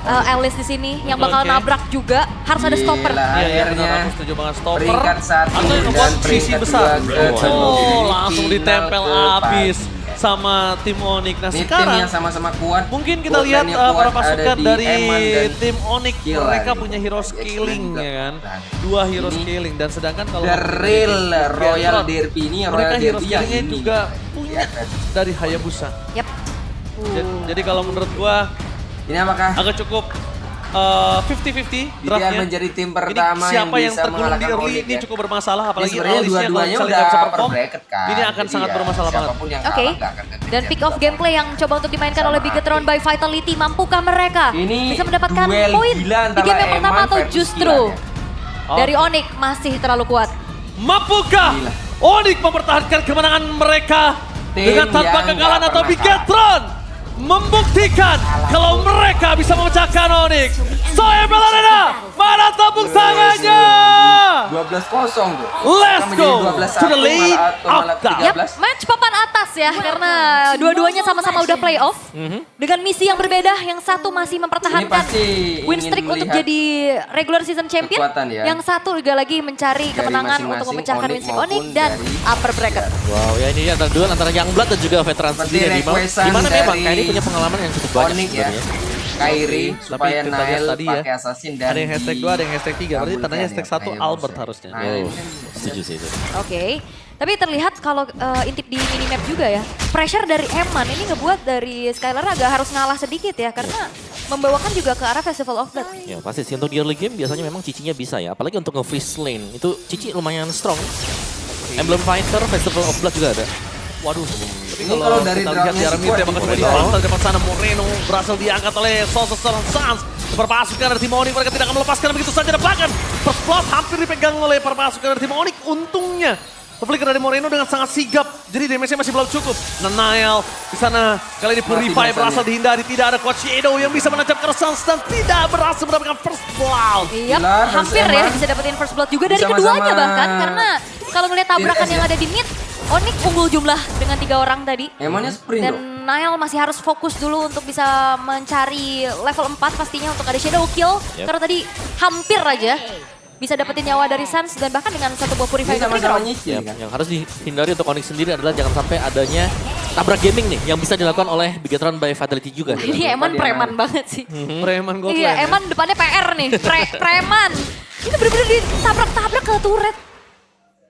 Alice di sini yang bakal nabrak juga. Harus ada stopper. Akhirnya aku setuju banget stopper. peringkat 1 Atau yang dan ngebuat sisi peringkat besar. 2 ke Langsung ditempel habis sama tim Onyx. Nah ini tim sekarang yang sama-sama kuat. mungkin kita lihat Kuatnya kuat para ada pasukan di dari Eman dan tim Onyx. Gila Mereka nih. punya hero scaling ya kan. Nah, 2 hero ini scaling. Dan sedangkan kalau The real Royal Gatron, Derby ini mereka Royal hero Derby yang scalingnya ini. juga punya dari Hayabusa. Yap. Jadi kalau menurut gua Ini apakah agak cukup 50-50 dia draftnya. menjadi tim Ini pertama yang siapa yang bisa tergolong di mengalahkan early Onyx ini ya? cukup bermasalah, apalagi sebenarnya Alice-nya kalau dua-duanya misalnya udah nggak bisa per perform, bracket kan. ini akan Jadi sangat ya, bermasalah banget. siapapun yang Oke. kalah nggak akan kekejar. Dan pick off gameplay yang coba untuk dimainkan Sama oleh Bigetron by Vitality. Mampukah mereka Ini bisa mendapatkan duel poin gila di antara game yang pertama Eman atau versus justru Gila, ya? dari Onyx masih terlalu kuat? Mampukah Gila. Onyx mempertahankan kemenangan mereka Tim dengan tanpa yang kekalahan nggak atau pernah Bigetron membuktikan kalau mereka bisa memecahkan Onyx. Soe Arena, mana tepuk tangannya? 12-0 tuh. Let's Kita go menjadi 12-1 to the late malah outcome. 13. Yap, match papan atas ya karena dua-duanya sama-sama udah playoff dengan misi yang berbeda. Yang satu masih Ini mempertahankan pasti win ingin streak untuk melihat jadi regular season champion. kekuatan ya. Yang satu juga lagi mencari Dari kemenangan untuk masing-masing memecahkan win Onyx streak Onyx maupun dan dari upper bracket. Wow, ya ini antara duel antara Youngblood dan juga veteran Seperti sendiri. requestan Dimana memang dari kayak ini punya pengalaman yang cukup banyak Onyx ya. sebenarnya. Kairi supaya kita lihat Nael tadi ya, pakai assassin dan ada yang hashtag 2, ada yang hashtag 3. Berarti dikabulkan tandanya ya, hashtag 1 pakai Albert Musa. harusnya. Nah, Oh, ini kan setuju sih itu. Oke, tapi terlihat kalau intip di minimap juga ya, pressure dari Eman ini ngebuat dari Skylar agak harus ngalah sedikit ya, karena membawakan juga ke arah Festival of Blood. Ya pasti sih untuk di early game biasanya memang Cici-nya bisa ya. Apalagi untuk nge-freeze lane. Itu Cici lumayan strong. Emblem Fighter, Festival of Blood juga ada. Waduh, Ini kalau dari kita lihat dramanya Jeremy sih kuat dia bakal nih, coba Moreno. di depan sana. Moreno berhasil diangkat oleh Sorcerer Suns. Perpasukan dari tim Onyx mereka tidak akan melepaskan begitu saja. Dan bahkan first blood hampir dipegang oleh perpasukan dari tim Onyx. Untungnya flicker dari Moreno dengan sangat sigap. Jadi damage-nya masih belum cukup. Nanael di sana kali ini Purify berhasil dihindari. Tidak ada Coach Shadow yang bisa menancap ke Suns dan tidak berhasil mendapatkan first blood. Iya, Gila, hampir versus ya Eman. bisa dapetin first blood juga dari Sama-sama keduanya bahkan, karena kalau ngeliat tabrakan Tier S yang ya. ada di mid, Onyx unggul jumlah dengan 3 orang tadi. Emannya sprint Dan loh. Nael masih harus fokus dulu untuk bisa mencari level 4 pastinya untuk ada shadow kill. Yep. Karena tadi hampir aja bisa dapetin nyawa dari Suns dan bahkan dengan satu buah purify Ini ke trigger. sama-sama nyicil Ya, kan. yang harus dihindari untuk Onyx sendiri adalah jangan sampai adanya tabrak gaming nih yang bisa dilakukan oleh Bigetron by Vitality juga. Ini Eman dia preman naik. banget sih. Preman Godland Iya, ya. Eman depannya PR nih, preman. Ini bener-bener ditabrak-tabrak ke turret.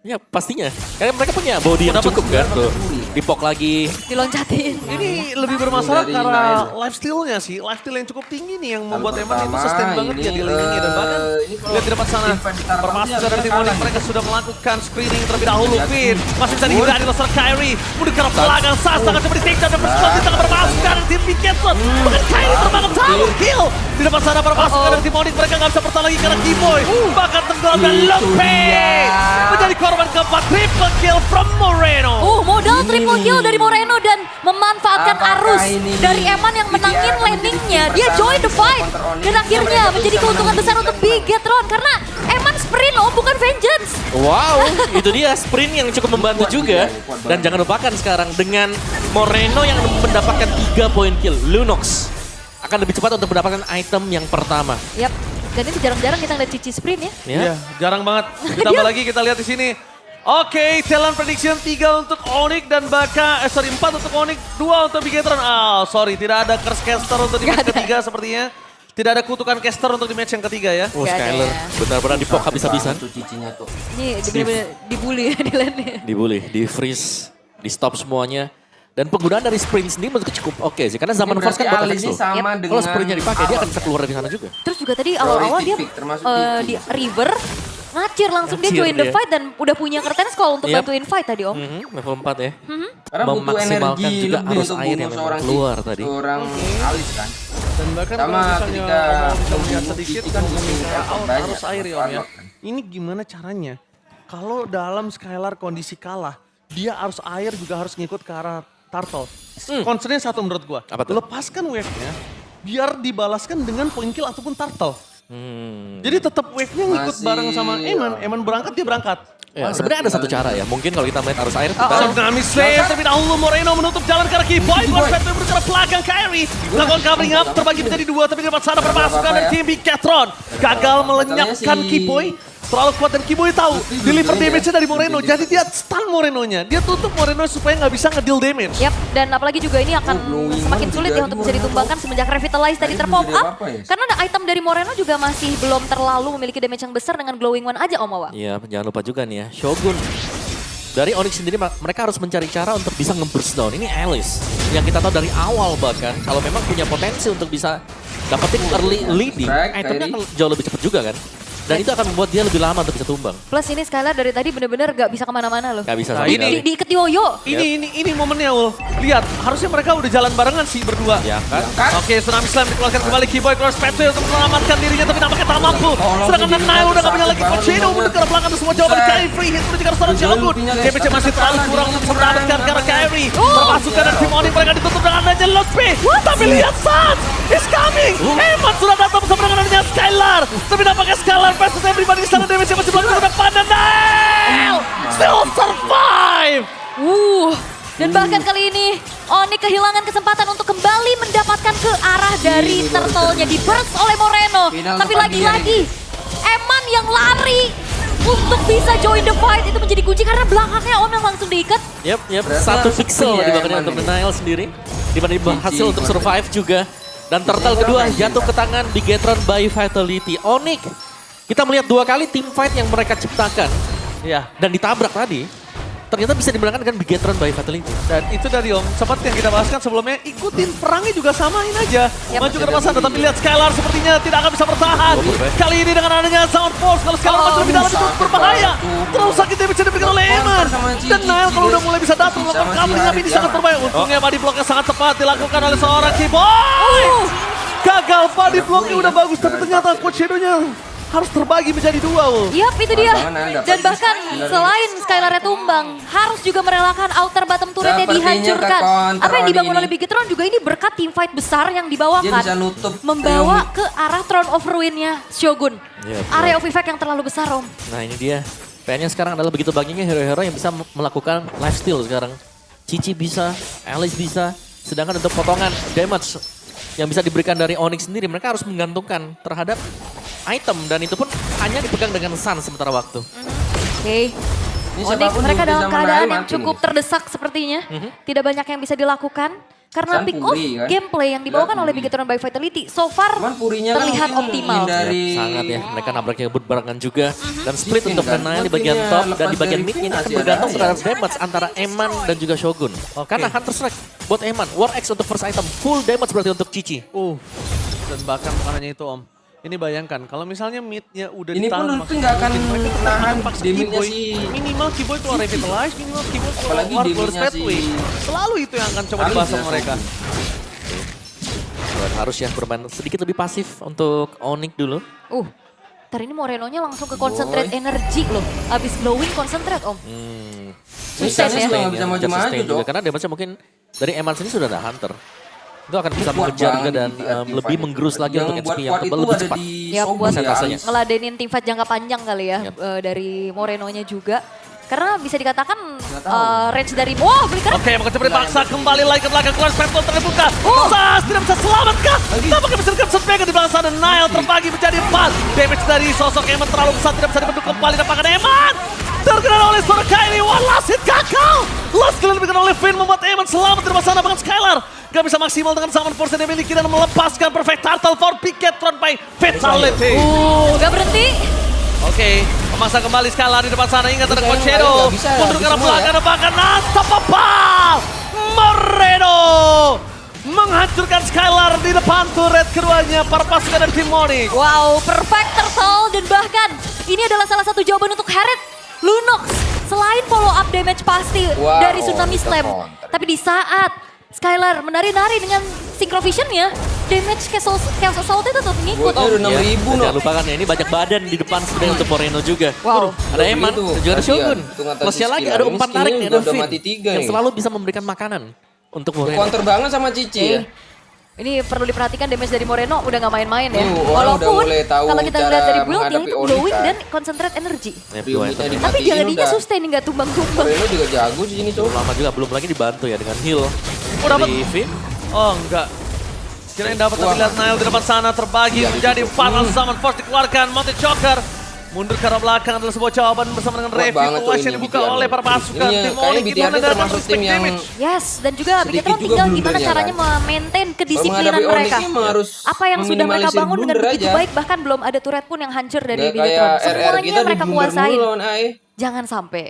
Ya pastinya. Karena mereka punya body yang Dapat cukup kan. Tuh. Dipok lagi. Diloncatin. Ini lebih bermasalah Dari karena Nael. lifesteal-nya sih. Lifesteal yang cukup tinggi nih yang Lalu membuat Eman itu pertama, sustain banget ini, ya di lane-nya. Dan bahkan ini kalau lihat di depan sana. defense Starbucks Perpasukan ini dari tim kalah Onyx nih. mereka sudah melakukan screening terlebih dahulu. Lihat. Fit masih bisa dihindari oleh Kyrie. Mudik ke arah belakang. Sas sangat coba di-take down dan bersekolah di tengah perpasukan dari tim Bigetron. Bukan Kyrie terbangun double kill. Di depan sana perpasukan dari tim Onyx mereka nggak bisa bertahan lagi karena Keyboy. Bahkan tenggelam dan Itu Lope dia. menjadi korban keempat. Triple kill from Moreno. Modal triple kill dari Moreno dan memanfaatkan Apakah arus ini dari Eman yang menangin akan menjadi landingnya. tim Dia pertama join the bisa fight counter Onyx? dan akhirnya Mereka menjadi bisa keuntungan menang besar untuk Bigetron karena Eman sprint loh, bukan vengeance. Wow, itu dia sprint yang cukup membantu Kuat juga. juga, kuat Dan banget. jangan lupakan sekarang dengan Moreno yang mendapatkan 3 poin kill. Lunox akan lebih cepat untuk mendapatkan item yang pertama. Yap, dan ini jarang-jarang kita ngeliat Cici sprint ya. Ya. Iya, jarang banget. Ditambah lagi kita lihat di sini. Oke, talent prediction 3 untuk Onyx dan 4 untuk Onyx, 2 untuk Bigetron. Tidak ada curse caster untuk di match Nggak ada. ketiga sepertinya. Tidak ada kutukan caster untuk di match yang ketiga ya. Oh, Nggak ada Skyler ya. benar-benar dipok habis-habisan. Tuh cicinya tuh. Ini bener-bener dibully ya di lane-nya. Dibully, di freeze, di stop semuanya. Dan penggunaan dari sprint sendiri menurutku cukup oke sih. Karena zaman Ini Force kan berarti buat Ali efek ini slow. sama dengan Kalau sprintnya dipakai dia akan bisa Alon. keluar dari sana juga. Terus juga tadi awal-awal dia Pick, termasuk di River ngacir langsung dia Ngacir join the dia. fight dan udah punya curtain scroll untuk Yap. bantuin fight tadi Om. Level 4 ya. Karena butuh Memaksimalkan energi juga lebih arus untuk air yang bunuh memang seorang keluar tadi. Seorang Alis kan. Dan bahkan Sama kalau misalnya ketika Om bisa melihat membunuh sedikit Cici kan ngomongin butuh soal effort banyak arus air ya buat Om ya. Arnold kan. Ini gimana caranya? Kalau dalam Skylar kondisi kalah, dia arus air juga harus ngikut ke arah Turtle. Concernnya satu menurut gua, Apa tuh? lepaskan wave-nya biar dibalaskan dengan point kill ataupun Turtle. Hmm. Jadi tetap wave-nya ngikut Masih- bareng sama Eman berangkat dia berangkat. Ya, sebenarnya ada satu cara ya. Mungkin kalau kita melihat arus air, kita Tsunami Slam terlebih dahulu Moreno menutup jalan ke arah Kiboy. Close Pet Way bergerak belakang Kyrie. Lakukan covering up terbagi menjadi dua tapi di depan sana permasukan dari tim Bigetron. Gagal melenyapkan Kiboy. Terlalu kuat dan Kiboy tahu deliver damage-nya dari Moreno. Jadi dia stun Morenonya. Dia tutup Moreno supaya nggak bisa nge-deal damage. Yap, dan apalagi juga ini akan semakin sulit ya untuk bisa ditumbangkan semenjak Revitalize tadi terpop up. Karena ada item dari Moreno juga masih belum terlalu memiliki damage yang besar dengan Glowing One aja Om Wawa. Iya, jangan lupa juga nih ya, Shogun. Dari Onyx sendiri mereka harus mencari cara untuk bisa nge-burst down. Ini Alice yang kita tahu dari awal bahkan kalau memang punya potensi untuk bisa dapetin early leading, itemnya akan jauh lebih cepat juga kan. Dan itu akan membuat dia lebih lama untuk bisa tumbang. Plus ini Skylar dari tadi bener-bener gak bisa kemana-mana loh. Gak bisa Nah, sama ini- sekali. Diikat yoyo. Ini momennya Ul. Lihat, harusnya mereka udah jalan barengan sih berdua. Ya kan? Oke, Tsunami Slam dikeluarkan kembali Kiboy Cross Pet Way untuk menyelamatkan dirinya tapi nampaknya tak mampu. Sedangkan Nile udah gak punya lagi Cochino untuk ke belakang dan semua jawaban Kyrie free hit menuju ke arah seorang Shogun. Damage masih terlalu kurang untuk mendapatkan ke arah Kyrie. Permasukan dari tim Onyx mereka ditutup dengan adanya Lost P. Tapi lihat Sans is coming. Eman sudah datang bersama dengan adanya Skylar. Tapi nampaknya Skylar versus everybody di sana damage masih belum ke depan dan Nile still survive. Dan bahkan kali ini Onyx kehilangan kesempatan untuk kembali mendapatkan ke arah dari turtle-nya di burst oleh Moreno. Tapi lagi-lagi Eman yang lari untuk bisa join the fight itu menjadi kunci karena belakangnya Om yang langsung diikat. Yep. Berarti Satu harus pixel sepi ya dimakan Eman untuk ini. Nile sendiri. Dimana berhasil untuk survive juga. Dan turtle kedua jatuh ke tangan Bigetron by Vitality. Onyx, kita melihat 2 kali team fight yang mereka ciptakan. Ya, Dan ditabrak tadi. Ternyata bisa dimenangkan dengan Bigetron by Vitality. dan itu dari Om, seperti yang kita bahaskan sebelumnya, ikutin perangnya juga samain aja. Maju ke depan sana, tapi lihat Skylar sepertinya tidak akan bisa bertahan. Kali ini dengan adanya Sound Force, kalau Skylar maju lebih dalam itu berbahaya. Terlalu sakit damage yang diberikan oleh Eman. Dan Nile kalau udah mulai bisa datang melakukan covering, tapi ini sangat berbahaya. Untungnya body blocknya sangat tepat dilakukan oleh seorang Kiboy. Gagal body blocknya udah bagus, tapi ternyata Coach Shadow-nya harus terbagi menjadi 2. Yap, itu dia. Tangan dapat Dan bahkan dari- selain Skylar-nya tumbang, harus juga merelakan outer bottom turret-nya Sepertinya dihancurkan. ke-counter Apa yang dibangun ini. oleh Bigetron juga ini berkat team fight besar yang Dia dibawakan. bisa nutup Membawa ke arah Throne of Ruin-nya Shogun. Iya, betul. Area of effect yang terlalu besar, Om. Nah ini dia. PN-nya sekarang adalah begitu banyaknya hero-hero yang bisa melakukan lifesteal sekarang. Cici bisa, Alice bisa. Sedangkan untuk potongan damage yang bisa diberikan dari Onyx sendiri, mereka harus menggantungkan terhadap item. Dan itu pun hanya dipegang dengan Sun sementara waktu. Oke. Ini Onyx siapapun mereka juga dalam bisa keadaan menang, yang mati cukup nih. terdesak sepertinya. Tidak banyak yang bisa dilakukan. Karena Sun pick off Puri, kan? gameplay yang dibawakan Lihat oleh Puri. Bigetron by Vitality so far Cuman Purinya kan terlihat mungkin optimal. menghindari- Ya, sangat ya, mereka nabraknya berbarengan juga. Dan split Mungkin untuk kan, Nile di bagian mungkin top ya, dan di lepas bagian dari mid ini Pin akan masih bergantung ada terhadap ya. damage antara Eman dan juga Shogun. Karena Hunter Strike buat Eman, War X untuk first item, full damage berarti untuk Cici. Dan bahkan bukan hanya itu Om. Ini bayangkan, kalau misalnya mid-nya udah Ini ditahan. pun maksudnya nggak akan mungkin mereka tetap nahan paksa damage-nya Kiboy. si Minimal Kiboy keluar Revitalize, minimal Kiboy keluar Apalagi War damage-nya Pet Way. si Selalu itu yang akan coba Alice dibahas ya, sama mereka. Dan harus ya bermain sedikit lebih pasif untuk Onyx dulu. Ntar ini Morenonya langsung ke concentrate energy loh. Abis glowing concentrate, Om. Sukses Misalnya ya. juga nggak bisa Just maju-maju sustain juga, dong. karena damage-nya mungkin dari Eman sendiri sudah ada Hunter. Itu akan bisa Kuat mengejar juga banget dan di active lebih fight. menggerus lagi Yang untuk buat HP yang kuat tebal itu lebih ada cepat. di Ya, Shogun buat ya, persentasenya. Alice. Ngeladenin team fight jangka panjang kali ya Yap. dari Morenonya juga. Karena bisa dikatakan tahu. range dari flicker. Oke, mau coba dipaksa kembali lagi ke belakang. Keluar Spectre terbuka. Oh. Sas tidak bisa selamatkan. Tampaknya bisa dikepset Mega di belakang sana. Nile terbagi menjadi 4. Damage dari sosok Eman terlalu besar. Tidak bisa dibendung kembali. Dapatkan Eman. Terkena oleh seorang Kyrie. One last hit gagal. Last kill diberikan oleh Finn membuat Eman selamat di belakang sana. Bahkan Skylar gak bisa maksimal dengan Summon Force yang dimiliki dan melepaskan Perfect Turtle for Bigetron by Vitality. Gak berhenti. Oke, memaksa kembali Skylar di depan sana. Ingat ada Bisa, Coach Shadow. nggak bisa, Mundur ke arah semua belakang ya. dan bahkan unstoppable. Moreno menghancurkan Skylar di depan turret keduanya para pasukan dari tim Onyx. Wow, perfect turtle. Dan bahkan ini adalah salah satu jawaban untuk Herald Lunox. Selain follow up damage pasti Wow, dari Tsunami kita Slam. counter. Tapi di saat Skylar menari-nari dengan Synchro Vision-nya, damage Chaos Assault itu tetap ngikut, Buatnya Om. udah 6.000 Dan no. jangan lupakan ya, ini banyak badan di depan sebenarnya untuk Moreno juga. Wow. Ada Eman, Begitu. dan juga ada Tadi Shogun. ya, hitungan tadi Plusnya lagi skill. ada Ini umpan skillnya tarik nih, udah ada Finn. mati 3 Yang nih. selalu bisa memberikan makanan untuk Moreno. Counter banget sama Cici ya. Ini perlu diperhatikan damage dari Moreno udah nggak main-main ya. Orang udah Walaupun mulai tahu kalau kita cara lihat dari build-nya menghadapi itu Onyx glowing kan. dan concentrate energy. Build-nya Tapi dimatiin jadinya udah. sustain nggak tumbang-tumbang. Moreno juga jago di sini tuh. Lama juga, belum lagi dibantu ya dengan heal. dapat. Dari Vin. Oh enggak. Kirain dapat tapi lihat Nile di depan sana terbagi Iya, menjadi itu. Fatal Summon Force dikeluarkan. Monte Choker mundur ke arah belakang adalah sebuah jawaban bersama dengan Kuat review banget tuh flash ini yang dibuka BTR. oleh para pasukan Ini tim kayaknya Onyx BTR gimana datang termasuk tim yang Yes, dan juga sedikit Bigetron juga tinggal gimana blundernya, caranya kan? memaintain kedisiplinan menghadapi Onyx mereka. ini emang harus Apa yang sudah mereka meminimalisir bangun dengan blunder begitu aja. baik, bahkan belum ada turret pun yang hancur dari Nggak Bigetron. kayak RR Semuanya kita mereka di blunder kuasain. mulu lawan AE. Jangan sampai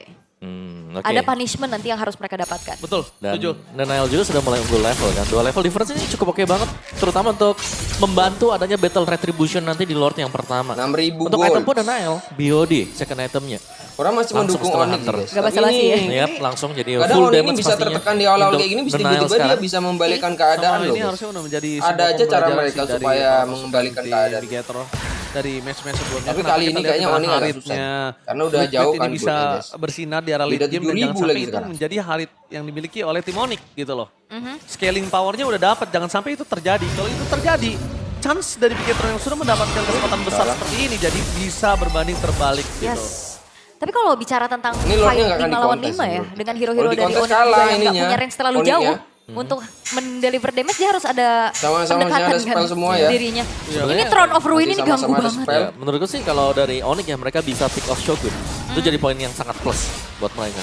Oke. ada punishment nanti yang harus mereka dapatkan. Betul, Dan setuju. Nile juga sudah mulai unggul level kan. 2 level difference ini cukup oke banget. Terutama untuk membantu adanya battle retribution nanti di Lord yang pertama. 6.000 Untuk gold. item pun ada Nile, BOD, second itemnya. Orang masih Langsung mendukung setelah Onyx Hunter. guys. Gak Tapi basa-basi ya. ini- Yap, langsung jadi Kadang full Onyx ini damage bisa pastinya. tertekan di awal-awal Untuk kayak gini, bisa The Nile tiba-tiba dia sekarang. bisa membalikkan keadaan Sama loh. ini guys. harusnya udah menjadi Ada sebuah aja cara pembelajaran mereka sih dari supaya pasukan mengembalikan tim keadaan. Bigetro dari match-match sebelumnya. Tapi Kenapa kali kita ini lihat kayaknya dengan Onyx agak Haritnya susah. Karena udah Liquid jauh ini kan bisa goalnya, guys. bersinar di arah Beda late game dan 7.000 jangan sampai lagi itu sekarang. menjadi Harit yang dimiliki oleh tim Onyx gitu loh. Mhm. Scaling powernya udah dapat, jangan sampai itu terjadi. Kalau itu terjadi, chance dari Bigetron yang sudah mendapatkan kesempatan besar seperti ini jadi bisa berbanding terbalik gitu. Yes. Tapi kalau bicara tentang Ini Lordnya fight nggak akan 5 lawan dikontes 5 ya, menurut. dengan hero-hero Kalau dari dikontes Onyx juga kalah yang nggak ininya, punya range terlalu Onyx jauh, ya. untuk mendeliver damage dia harus ada Sama-sama pendekatan ada spell kan semua ya. dirinya. Iya, Ini iya. Throne of Ruin Masih ini ganggu sama-sama ada banget. spell. Ya, menurutku sih kalau dari Onyx ya mereka bisa pick off Shogun. Itu jadi poin yang sangat plus buat mereka.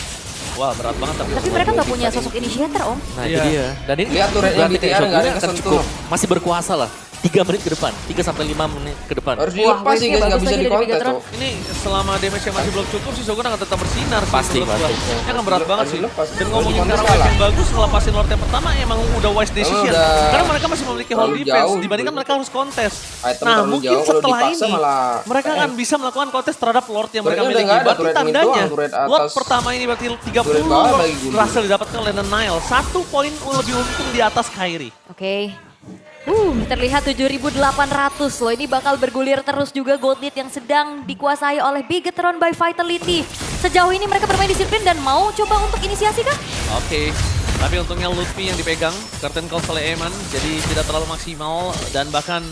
Wah berat banget tapi. Tapi mereka nggak punya sosok initiator, Om. Nah Iya. itu dia. Dan ini Lihat turretnya berarti BTR Shogun nggak ada yang akan kesentuh. cukup masih berkuasa lah. 3 menit ke depan, 3 sampai 5 menit ke depan. Harus dilepas sih wave-nya guys, nggak bagus bisa lagi dari dikontes Bigetron. tuh. Ini selama damage yang masih belum cukup sih Shogun akan tetap bersinar sih Pasti, menurut gua. pasti. Ini akan berat banget Harus sih. dilepas. Dan Harus ngomongin dikontes cara kalah. yang bagus ngelepasin Lord yang pertama emang udah wise decision. udah Karena mereka masih memiliki hold terlalu defense jauh dibandingkan gitu. mereka harus kontes. Item Nah terlalu mungkin jauh, kalau setelah dipaksa ini malah mereka akan bisa melakukan kontes terhadap Lord yang mereka Turretnya udah miliki. nggak ada, Berarti turret ini tandanya doang, turret atas. Lord pertama ini berarti 30 Turret bawah Lord lagi gundul. berhasil didapatkan oleh Nile. 1 poin lebih untung di atas Kairi. Oke. Terlihat 7.800 loh. Ini bakal bergulir terus juga gold lead yang sedang dikuasai oleh Bigetron by Vitality. Sejauh ini mereka bermain disiplin dan mau coba untuk inisiasi kah? Oke, tapi untungnya Lutfi yang dipegang, curtain call oleh Eman, jadi tidak terlalu maksimal dan bahkan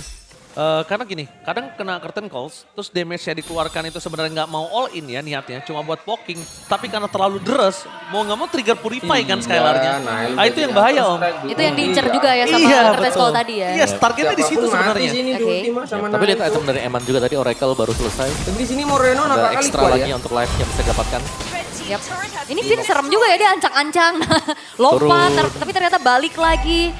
karena gini, kadang kena curtain calls, terus damage-nya dikeluarkan itu sebenarnya nggak mau all in ya niatnya, cuma buat poking, tapi karena terlalu deres, mau nggak mau trigger purify kan Skylarnya. Nah itu yang bahaya om. Itu yang diincer juga ya sama Curtis Call tadi ya. Iya, targetnya di situ sebenarnya. Oke. Tapi lihat item dari Eman juga tadi Oracle baru selesai. Tapi di sini Moreno Ada nampak kali ekstra kuat lagi ya. untuk live yang bisa didapatkan. Yap. Ini Vin serem juga ya, dia ancang-ancang. Lompat, tapi ternyata balik lagi.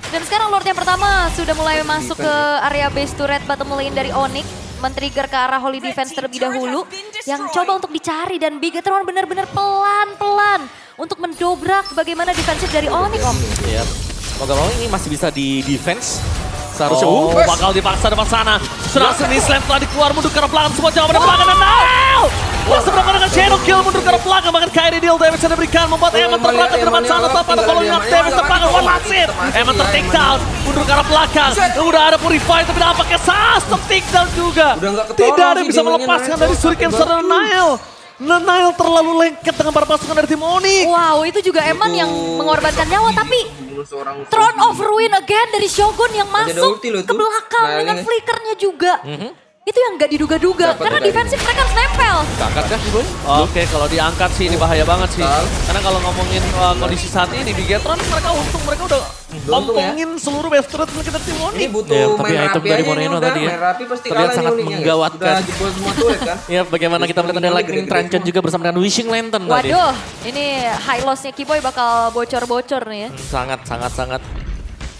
Dan sekarang Lord yang pertama sudah mulai masuk ke area base turret bottom lane dari Onyx. Men-trigger ke arah Holy Defense terlebih dahulu. Yang coba untuk dicari dan Bigetron benar-benar pelan-pelan untuk mendobrak bagaimana defensif dari Onyx, Om. Iya. Moga mau ini masih bisa di defense. Seharusnya Oh, bakal dipaksa depan sana. Sudah seni slam telah dikeluar mundur ke arah belakang, semua jawaban dari belakang dan Nile! Langsung mendapatkan shadow kill mundur ke arah belakang, bahkan Kairi deal damage yang diberikan membuat Eman terbakar ke depan sana, tanpa ada following up damage terbakar, one last hit. Eman ter-take down, mundur ke arah belakang, udah ada purify tapi nampaknya Sas ter-take down juga. Udah nggak ketolong Tidak ada yang sih bisa demanya melepaskan Nile. dari Shuriken serangan Nile. Nile terlalu lengket dengan para pasukan dari tim Onyx. Wow, itu juga Eman yang mengorbankan nyawa, tapi Throne of Ruin again dari Shogun yang Masih ada masuk ulti loh ke itu. belakang Nah, dengan ini. flickernya juga. Itu yang gak diduga-duga, Dapat karena udah defensif mereka harus nempel. Angkat kah Boy? Oke, kalau diangkat sih ini bahaya banget sih. Betul. Karena kalau ngomongin kondisi saat ini, Bigetron mereka untung, mereka udah Untung ya. pompongin seluruh best turret mereka dari tim Ini Onyx. butuh Ya, tapi main item rapi dari aja ini Moreno udah. tadi ya. Main rapi pasti Terlihat kalah nih sangat Onyxnya, guys. menggawatkan. Udah jebol semua turret kan. Ya bagaimana kita melihat ada Lightning Truncheon juga bersama dengan Wishing Lantern tadi. Waduh, ini high loss-nya Kiboy bakal bocor-bocor nih ya. Sangat.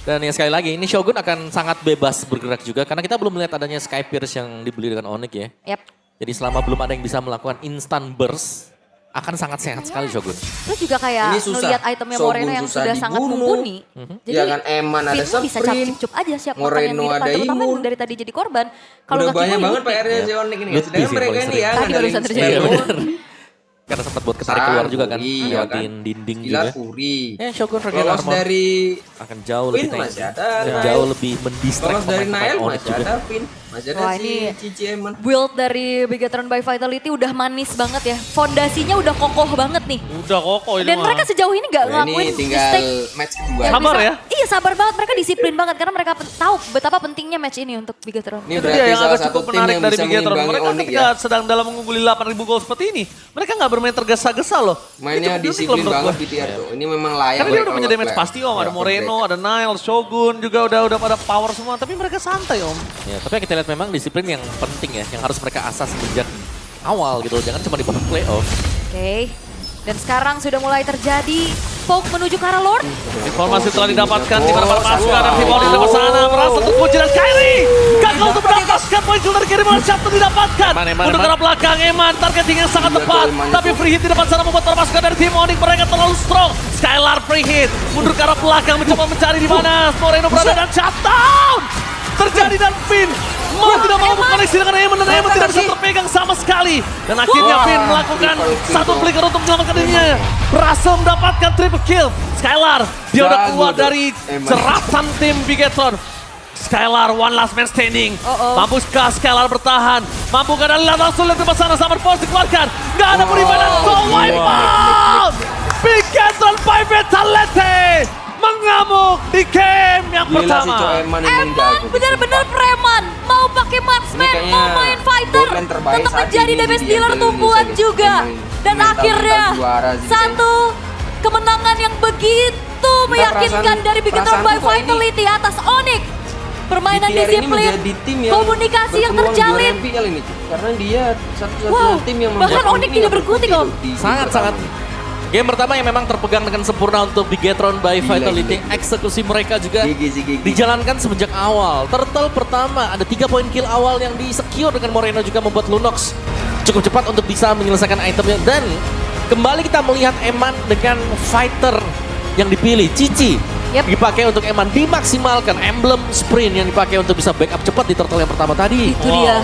Dan ya sekali lagi ini Shogun akan sangat bebas bergerak juga karena kita belum melihat adanya Sky Pierce yang dibeli dengan Onyx ya. Yap. Jadi selama belum ada yang bisa melakukan instant burst akan sangat sehat sekali Shogun. Terus juga kayak Ini susah. ngeliat itemnya Shogun Moreno yang susah sudah sangat dibunuh. mumpuni. Jadi Ya kan, Eman ada Vin bisa sprint, cap-cip aja siap makan yang Moreno di depan. ada Terutama imun. yang dari tadi jadi korban. Kalau Udah nggak banyak Kiboy, banget Lutfi. PR-nya si Onyx ini. Lutfi Sedangkan sih mereka paling ini sering. ya. Tadi barusan ngandelin terjadi. spell Iya doang. bener. Karena sempat buat ketarik keluar juga kan, Furi, lewatin dinding Gila juga. Furi. Shogun Radiant Lolos Armor dari akan jauh lebih Pin masih ada, dan Nail. jauh lebih mendistract lolos dari pemain-pemain Nail Onyx masih juga. ada Pin. Masih ada Wah, si ini- Cici Eman. Build dari Bigetron by Vitality udah manis banget ya. Fondasinya udah kokoh banget nih. Udah kokoh ini Dan mah. mereka sejauh ini nggak Nah, ngelakuin ini tinggal mistake. match kedua. yang Sabar bisa- ya. Iya sabar banget, mereka disiplin banget karena mereka tahu betapa pentingnya match ini untuk Bigetron. Ini Itu berarti dia yang salah agak satu cukup tim menarik yang dari bisa Bigetron. mengimbangi Mereka Onyx ketika ya. sedang dalam mengungguli 8.000 gol seperti ini, mereka nggak bermain tergesa-gesa loh. Mainnya Itu unik loh disiplin menurut banget gua. BTR tuh. Ini memang layak. Karena dia buat udah punya power damage play. pasti om, ada Ya, Moreno, perfect. ada Nile, Shogun juga udah pada power semua, tapi mereka santai om. Ya, tapi yang kita lihat memang disiplin yang penting ya, yang harus mereka asas sejak awal gitu. Jangan cuma di babak playoff. Oke. Dan sekarang sudah mulai terjadi poke menuju ke arah Lord. Informasi telah didapatkan di mana para Oh, pasukan wow. dari tim Onyx di sana berhasil terkunci dan Kyrie gagal untuk mendapatkan poin kill dari Kyrie malah satu didapatkan. Eman. Untuk ke arah belakang Eman, targeting yang sangat Gila, tepat, tuh, Eman tapi itu. free hit di depan sana membuat para pasukan dari tim Onyx mereka terlalu strong. Skylar free hit, mundur ke arah belakang mencoba mencari di mana Moreno berada dan shutdown. Terjadi dan Finn mau tidak mau berkoneksi dengan Eman dan Eman tidak bisa terpegang sama sekali. Dan akhirnya Wah, Finn melakukan triple kill satu tuh. flicker untuk menyelamatkan dirinya. Berhasil mendapatkan triple kill. Skylar, dia udah Jago keluar tuh, dari Eman. jeratan tim Bigetron. Skylar one last man standing. Mampukah Skylar bertahan? Mampukah dan lihat langsung lihat di sana Summer Force dikeluarkan. Gak ada peribadan, so wipe out. Bigetron by Vitality mengamuk di game yang Gila si pertama. Cok Eman yang Eman jago. benar-benar preman. Mau pakai marksman, Ini kayaknya mau main fighter. botland terbaik Tetap saat menjadi ini damage di dealer Indonesia tumbuhan nih. juga. Emang Dan mental-mental akhirnya juara sih, satu kemenangan yang begitu meyakinkan perasaan- dari Bigetron perasaan by tuh kok ini Vitality atas Onyx. Permainan BTR ini disiplin, menjadi tim yang komunikasi yang berpeluang juara terjalin. MPL ini, Cuk. Karena dia satu-satunya Wow, tim yang bahkan membuat Onyx ini tidak nggak berkutik, berkutik Om. tuh di game Sangat-sangat. pertama. Game pertama yang memang terpegang dengan sempurna untuk Bigetron by Gila, Vitality. gila. Eksekusi mereka juga GG. dijalankan semenjak awal. Turtle pertama, ada 3 poin kill awal yang di-secure dengan Moreno juga membuat Lunox cukup cepat untuk bisa menyelesaikan itemnya. Dan kembali kita melihat Eman dengan fighter yang dipilih, Cici. Yep. Dipakai untuk Eman, dimaksimalkan emblem sprint yang dipakai untuk bisa backup cepat di Turtle yang pertama tadi. Itu dia.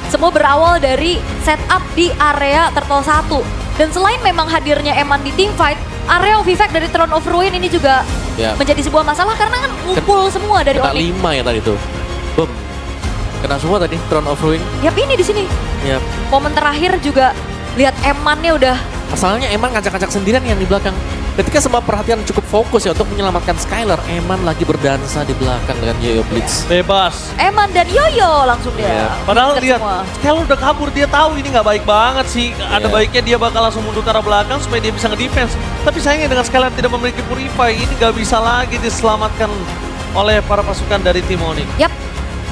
Semua berawal dari setup di area Turtle 1. Dan selain memang hadirnya Eman di teamfight, area of effect dari Throne of Ruin ini juga Ya. menjadi sebuah masalah karena kan ngumpul semua dari Kena Onyx. 5 ya tadi tuh. Boom. Kena semua tadi, Throne of Ruin. Yap, ini di sini. Ya. Momen terakhir juga lihat Emannya udah Masalahnya Eman ngacak-ngacak sendirian yang di belakang. Ketika semua perhatian cukup fokus ya untuk menyelamatkan Skylar, Eman lagi berdansa di belakang dengan Yo-Yo Blitz. Bebas. Eman dan Yoyo langsung dia. Padahal Ikat lihat, semua. Skylar udah kabur, dia tahu ini nggak baik banget sih. Ada Iya. baiknya dia bakal langsung mundur ke arah belakang supaya dia bisa nge-defense. Tapi sayangnya dengan Skylar tidak memiliki Purify, ini nggak bisa lagi diselamatkan oleh para pasukan dari tim Onyx. Yap.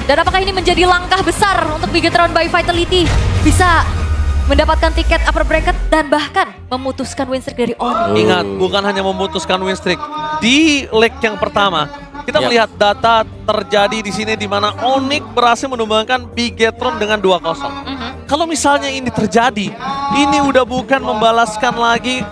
Dan apakah ini menjadi langkah besar untuk Bigetron by Vitality? Bisa mendapatkan tiket upper bracket dan bahkan memutuskan win streak dari Onyx. Ingat, bukan hanya memutuskan win streak. Di leg yang pertama, kita Yap. melihat data terjadi di sini di mana Onyx berhasil menumbangkan Bigetron dengan 2-0. Kalau misalnya ini terjadi, ini udah bukan membalaskan lagi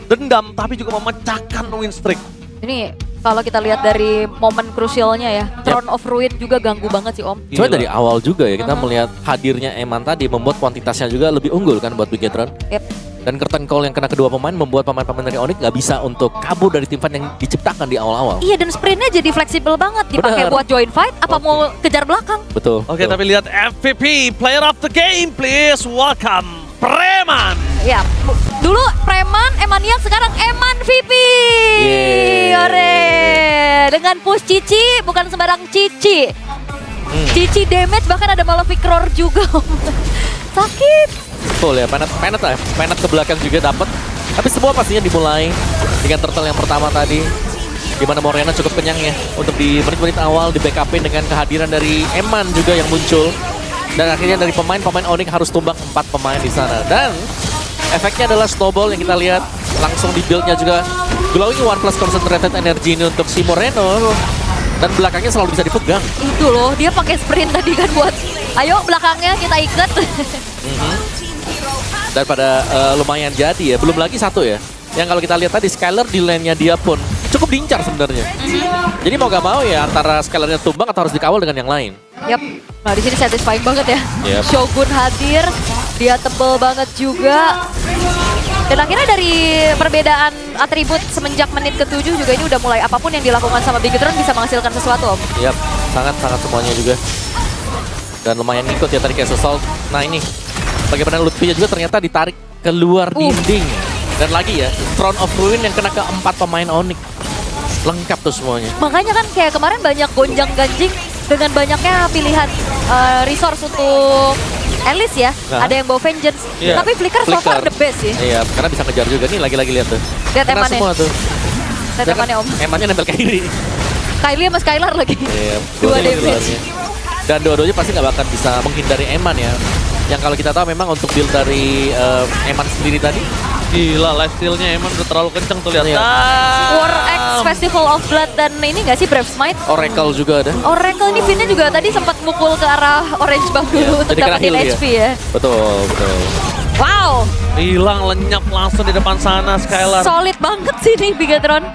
dendam, tapi juga memecahkan win streak. Ini kalau kita lihat dari momen krusialnya ya, Throne of Ruin juga ganggu banget sih Om. Cuma Gila. dari awal juga ya kita melihat hadirnya Eman tadi membuat kuantitasnya juga lebih unggul kan buat Bigetron. Yep. Dan curtain call yang kena kedua pemain membuat pemain-pemain dari Onyx nggak bisa untuk kabur dari tim fight yang diciptakan di awal-awal. Iya dan sprintnya jadi fleksibel banget, dipakai Benar. buat join fight apa mau kejar belakang. Betul. Oke, tapi lihat MVP, player of the game, please welcome Preman. Ya, dulu Preman, Emaniak, sekarang Eman VP. Yeay. Ore. Dengan push Cici, bukan sembarang Cici. Cici damage, bahkan ada Malefic Roar juga. Sakit. Betul ya, penet ke belakang juga dapat. Tapi semua pastinya dimulai dengan turtle yang pertama tadi. Di mana Morena cukup kenyang ya untuk di menit-menit awal di backupin dengan kehadiran dari Eman juga yang muncul. Dan akhirnya dari pemain Onyx harus tumbang 4 pemain di sana. Dan efeknya adalah snowball yang kita lihat langsung di build-nya juga. Glowing 1 plus concentrated energy ini untuk si Moreno. Dan belakangnya selalu bisa dipegang. Itu loh, dia pakai sprint tadi kan buat, ayo belakangnya kita ikat. Dan pada lumayan jadi ya, belum lagi satu ya. Yang kalau kita lihat tadi Skylar di lane-nya dia pun cukup diincar sebenarnya. Jadi mau gak mau ya antara Skylar-nya tumbang atau harus dikawal dengan yang lain. Yap. Nah di sini satisfying banget ya. Yap. Shogun hadir, Dia tebel banget juga. Dan akhirnya dari perbedaan atribut semenjak menit ke-7 juga ini udah mulai apapun yang dilakukan sama Bigetron bisa menghasilkan sesuatu, Om. Yap, sangat-sangat semuanya juga. Dan lumayan ngikut ya tadi kayak Assault. Nah ini, bagaimana Lutfi juga ternyata ditarik keluar dinding. Dan lagi ya, Throne of Ruin yang kena ke 4 pemain Onyx. Lengkap tuh semuanya. Makanya kan kayak kemarin banyak gonjang-ganjing dengan banyaknya pilihan resource untuk Alice ya. Nah. Ada yang bawa Vengeance. Iya. Tapi Flicker so far the best sih. Iya, karena bisa ngejar juga nih lagi-lagi lihat tuh. Lihat Kena emannya. semua tuh. Lihat emannya, Om. Emannya nempel kayak gini. Kylie sama Skylar lagi. Iya, Dua dua-duanya damage. keluarnya. Dan dua-duanya pasti nggak bakal bisa menghindari Eman ya. Yang kalau kita tahu memang untuk build dari Eman sendiri tadi. Gila, lifesteal-nya emang udah terlalu kenceng tuh lihat. Iya. War X Festival of Blood dan ini nggak sih Brave Smite? Oracle juga ada. Oracle ini Vinnya juga tadi sempat mukul ke arah Orange Buff dulu untuk Jadi kena dapetin heal dia. HP ya. Betul, betul. Wow, Hilang lenyap langsung di depan sana Skylar. solid banget sih nih Bigetron.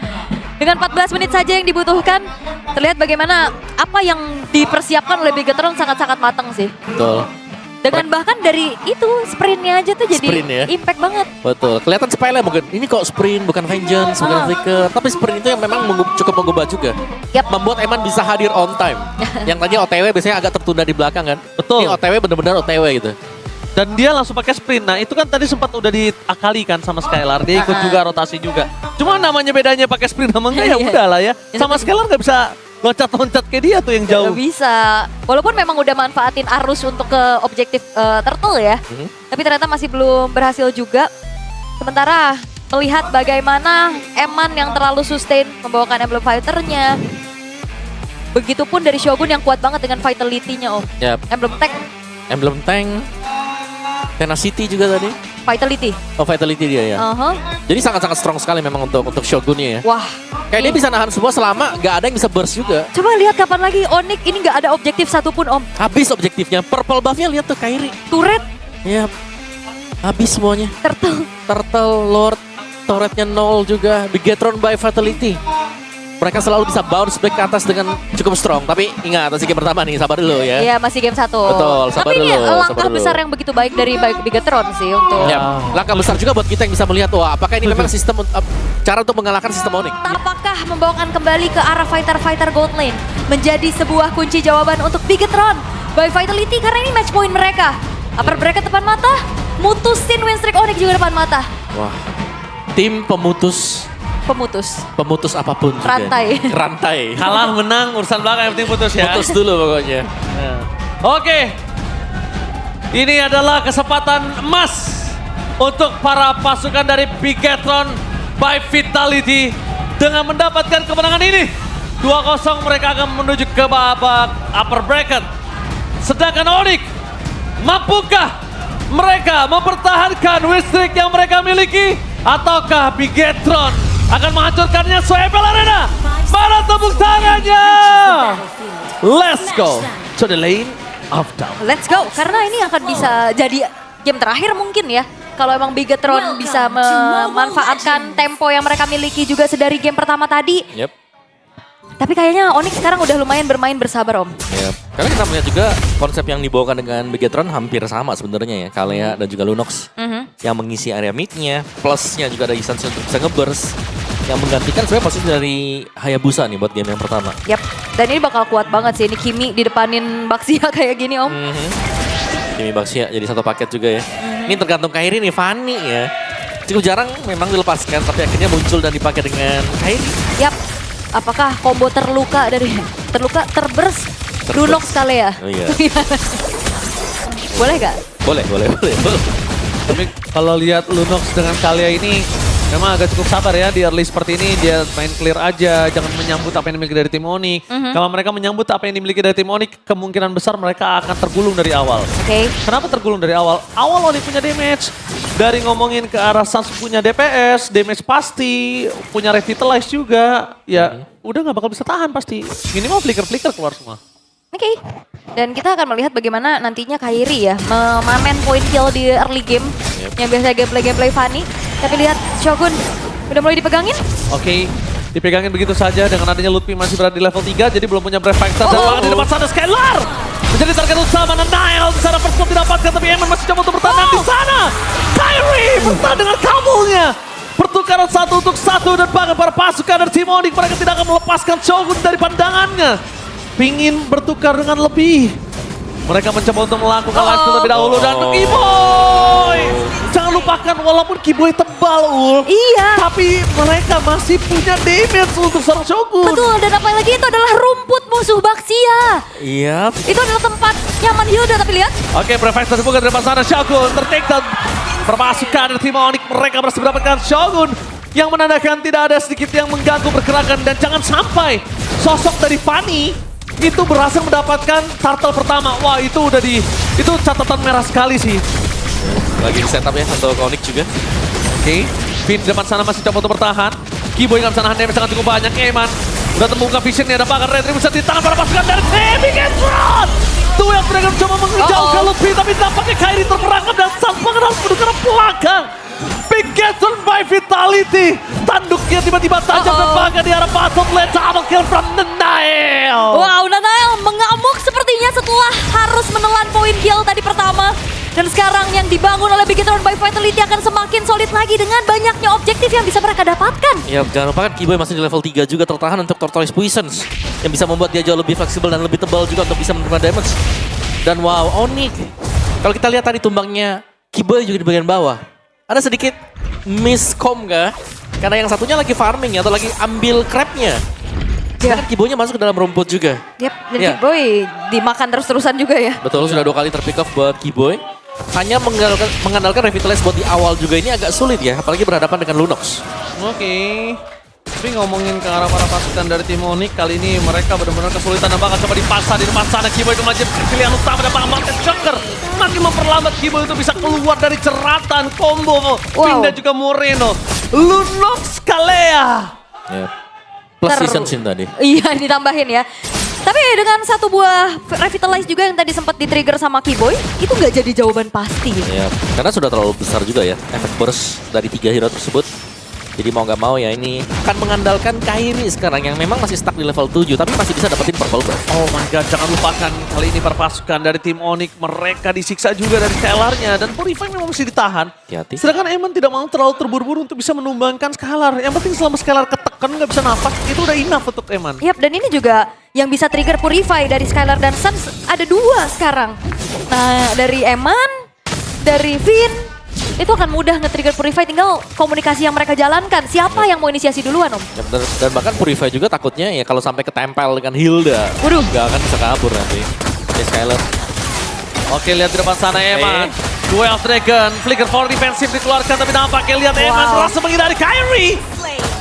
Dengan 14 menit saja yang dibutuhkan, terlihat bagaimana apa yang dipersiapkan oleh Bigetron sangat-sangat matang sih. Betul. Dengan bahkan dari itu sprintnya aja tuh jadi Sprint ya? impact banget. Betul. Kelihatan sepele mungkin. Ini kok sprint bukan vengeance, bukan flicker. Tapi sprint itu yang memang cukup mengubah juga. Yap. Membuat Eman bisa hadir on time. Yang tadi OTW biasanya agak tertunda di belakang kan. Betul. Ini OTW bener-bener OTW gitu. Dan dia langsung pakai sprint. Nah itu kan tadi sempat udah diakali kan sama Skylar. Dia ikut juga rotasi juga. Cuma namanya bedanya pakai sprint sama enggak ya Iya. udah lah ya. Sama Skylar nggak bisa loncat-loncat kayak dia tuh yang jauh. Gak bisa. Walaupun memang udah manfaatin arus untuk ke objektif turtle ya. Tapi ternyata masih belum berhasil juga. Sementara melihat bagaimana Eman yang terlalu sustain membawakan Emblem Fighter-nya. Begitupun dari Shogun yang kuat banget dengan Vitality-nya, Om. Yap. Emblem Tech, Emblem Tank. Tenacity juga tadi. Vitality. Oh, Vitality dia ya. Aha. Jadi sangat-sangat strong sekali memang untuk Shogunnya ya. Wah. Kayak dia bisa nahan semua selama nggak ada yang bisa burst juga. Coba lihat kapan lagi Onyx ini nggak ada objektif satupun, Om. Habis objektifnya. Purple buff-nya lihat tuh Kairi. Turret, Yap. Habis semuanya. turtle. Turtle, Lord, turretnya 0 juga. Bigetron by Fatality. Mereka selalu bisa bounce back ke atas dengan cukup strong. Tapi ingat, masih game pertama nih, sabar dulu ya. Iya, masih game 1. Betul, sabar Tapi ini dulu, langkah sabar dulu. besar yang begitu baik dari Bigetron sih untuk... Ya, langkah besar juga buat kita yang bisa melihat, wah apakah ini memang sistem, cara untuk mengalahkan sistem Onyx. Apakah membawakan kembali ke arah fighter-fighter gold lane menjadi sebuah kunci jawaban untuk Bigetron by Vitality karena ini match point mereka. Upper bracket depan mata, mutusin win streak Onyx juga depan mata. Wah, tim pemutus apapun juga. Rantai. Kalah menang urusan belakang yang penting putus ya. Putus dulu pokoknya. Oke. Ini adalah kesempatan emas untuk para pasukan dari Bigetron by Vitality dengan mendapatkan kemenangan ini. 2-0 mereka akan menuju ke babak upper bracket. Sedangkan Onyx, mampukah mereka mempertahankan win streak yang mereka miliki? Ataukah Bigetron akan menghancurkannya Swebel Arena? Mana tepuk tangannya? Let's go to the lane of down. Let's go, karena ini akan bisa jadi game terakhir mungkin ya. Kalau emang Bigetron bisa memanfaatkan tempo yang mereka miliki juga sedari game pertama tadi. Yep. Tapi kayaknya Onyx sekarang udah lumayan bermain bersabar, Om. Yep. Karena kita melihat juga konsep yang dibawakan dengan Bigetron hampir sama sebenarnya ya. Kalea dan juga Lunox yang mengisi area mid-nya. Plusnya juga ada Isansi untuk bisa nge-burst. Yang menggantikan sebenarnya posisi dari Hayabusa nih buat game yang pertama. Yap, dan ini bakal kuat banget sih. Ini Kimi di depanin Baxia kayak gini, Om. Kimi Baxia jadi satu paket juga ya. Ini tergantung Kairi nih, Fanny ya. Cukup jarang memang dilepaskan, tapi akhirnya muncul dan dipakai dengan Kairi. Yap, apakah combo terluka terburst Lunox kali ya? Oh iya. Boleh gak? Boleh. Tapi kalau lihat Lunox dengan Kalia ini memang agak cukup sabar ya di early seperti ini. Dia main clear aja, jangan menyambut apa yang dimiliki dari tim Onyx. Kalau mereka menyambut apa yang dimiliki dari tim Onyx, kemungkinan besar mereka akan tergulung dari awal. Oke. Kenapa tergulung dari awal? Awal Onyx punya damage. Dari ngomongin ke arah Sans punya DPS, damage pasti, punya revitalize juga. Ya udah nggak bakal bisa tahan pasti. Minimal flicker-flicker keluar semua. Oke. Dan kita akan melihat bagaimana nantinya Kairi ya memanen point kill di early game. Yang biasa gameplay Fanny. Tapi lihat Shogun udah mulai dipegangin. Oke, dipegangin begitu saja dengan adanya Lutfi masih berada di level 3 jadi belum punya Brave Fighter dan malah di depan sana Skylar menjadi menjadi target utama. Nile di sana first blood didapatkan, tapi Eman masih coba untuk bertahan di sana. Kyrie bertahan dengan kabelnya. Pertukaran 1 untuk 1 dan bahkan para pasukan dari tim Onyx mereka tidak akan melepaskan Shogun dari pandangannya. Pingin bertukar dengan lebih. Mereka mencoba untuk melakukan live terlebih dahulu dan Kiboy. Jangan lupakan walaupun Kiboy tebal Iya. tapi mereka masih punya damage untuk seorang Shogun. Betul, dan apalagi itu adalah rumput musuh Baxia. Iya. Itu adalah tempat nyaman Hilda, tapi lihat. Oke, Prefect terbuka dari depan sana. Shogun ter-take down. Permasukan dari tim Onyx mereka berhasil mendapatkan Shogun yang menandakan tidak ada sedikit yang mengganggu pergerakan dan jangan sampai sosok dari Fanny itu berhasil mendapatkan turtle pertama. Wah, itu catatan merah sekali sih. Lagi di setup ya untuk Onyx juga. Oke, Finn di depan sana masih coba untuk bertahan. Kiboy nggak bisa nahan damage sangat cukup banyak. Eman udah terbuka visionnya, ada bahkan Retribution di tangan para pasukan dari Heavy Gatron. Duel Dragon coba menjauhkan lebih, tapi tampaknya Kyrie terperangkap dan Sans bahkan harus menuju ke belakang. Big Gatron by Vitality. Tanduknya tiba-tiba tajam dan bahkan di arah bottom lane. Double kill from the Nile. Wow, Nanael mengamuk sepertinya setelah harus menelan poin kill tadi pertama. Dan sekarang yang dibangun oleh Bigetron by Vitality akan semakin solid lagi dengan banyaknya objektif yang bisa mereka dapatkan. Ya, jangan lupa kan Kiboy masih di level 3 juga tertahan untuk Tortoise Poisons. Yang bisa membuat dia jauh lebih fleksibel dan lebih tebal juga untuk bisa menerima damage. Dan wow, Onyx. Kalau kita lihat tadi tumbangnya Kiboy juga di bagian bawah. Ada sedikit miscom kah? Karena yang satunya lagi farming atau lagi ambil crabnya. Sedangkan Kiboynya masuk ke dalam rumput juga. Yap, dan Ya. Kiboy dimakan terus-terusan juga ya. Betul, sudah 2 kali terpick off buat Kiboy. Hanya mengandalkan Revitalize buat di awal juga ini agak sulit ya. Apalagi berhadapan dengan Lunox. Oke. Tapi ngomongin ke arah para pasukan dari tim Onyx, kali ini mereka benar-benar kesulitan dan bahkan coba dipaksa di depan sana. Kiboy itu menjadi pilihan utama dan bahkan Shocker makin memperlambat Kiboy itu bisa keluar dari ceratan combo Finn dan juga Moreno. Lunox Kalea. Ya. Plus season scene tadi. Iya, ditambahin ya. Tapi dengan satu buah Revitalize juga yang tadi sempat di-trigger sama Kiboy, itu nggak jadi jawaban pasti. Ya, karena sudah terlalu besar juga ya efek burst dari 3 hero tersebut. Jadi mau nggak mau ya ini akan mengandalkan Kyrie sekarang yang memang masih stuck di level 7 tapi masih bisa dapetin purple buff. Oh my god, jangan lupakan kali ini para pasukan dari tim Onyx mereka disiksa juga dari Scalar-nya dan Purify memang mesti ditahan. Hati-hati. Sedangkan Eman tidak mau terlalu terburu-buru untuk bisa menumbangkan Scalar. Yang penting selama Scalar ketekan nggak bisa napas, itu udah enough untuk Eman. Yap, dan ini juga yang bisa trigger Purify dari Skylar dan Suns ada 2 sekarang. Nah, dari Eman, dari Finn, itu akan mudah nge-trigger Purify, tinggal komunikasi yang mereka jalankan. Siapa yang mau inisiasi duluan, Om? Ya, dan bahkan Purify juga takutnya ya kalau sampai ketempel dengan Hilda. Waduh. Nggak akan bisa kabur nanti. Ya Skylar. Oke, lihat di depan sana Eman. Duel Dragon, Flicker for defensif dikeluarkan tapi nampaknya lihat Eman berhasil menghindari Kyrie.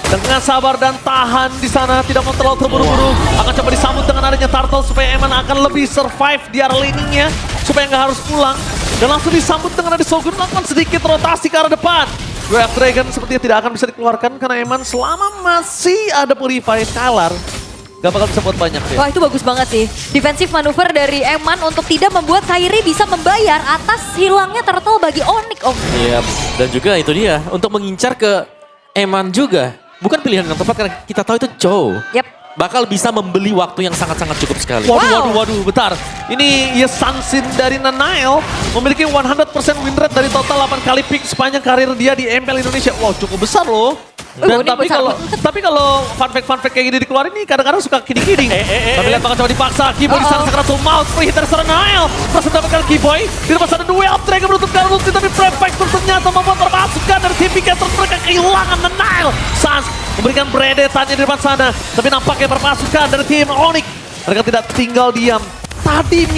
Dengan sabar dan tahan di sana, tidak mau terlalu terburu-buru. Akan coba disambut dengan adanya Turtle supaya Eman akan lebih survive di area laning-nya. Supaya nggak harus pulang. Dan langsung disambut dengan ada Shogun melakukan sedikit rotasi ke arah depan. Duel Dragon sepertinya tidak akan bisa dikeluarkan karena Eman selama masih ada Purify Scalar, gak bakal bisa buat banyak ya. Wah, itu bagus banget sih. Defensive manuver dari Eman untuk tidak membuat Kyrie bisa membayar atas hilangnya turtle bagi Onyx, Om. Iya, dan juga itu dia untuk mengincar ke Eman juga. Bukan pilihan yang tepat karena kita tahu itu Chow. Yap. Bakal bisa membeli waktu yang sangat-sangat cukup sekali. Waduh, bentar. Ini Yesansin dari Nanael memiliki 100% win rate dari total 8 kali pick sepanjang karir dia di MPL Indonesia. Wow, cukup besar loh. Dan ini besar tapi kalau fun fact kayak gini dikeluarin nih kadang-kadang suka kidding. Tapi lihat bakal coba dipaksa. Kiboy di sana sekarang tuh mouth free hitter seorang Nanael. Terus mendapatkan Kiboy. Di depan sana duel up Dragon menutup karena ulti tapi Prefect ternyata membuat termasukkan dari tim Bigetron mereka kehilangan Nanael. Sans memberikan beredetannya di depan sana. Tapi nampaknya permasukan dari tim Onyx. Mereka tidak tinggal diam. Tadi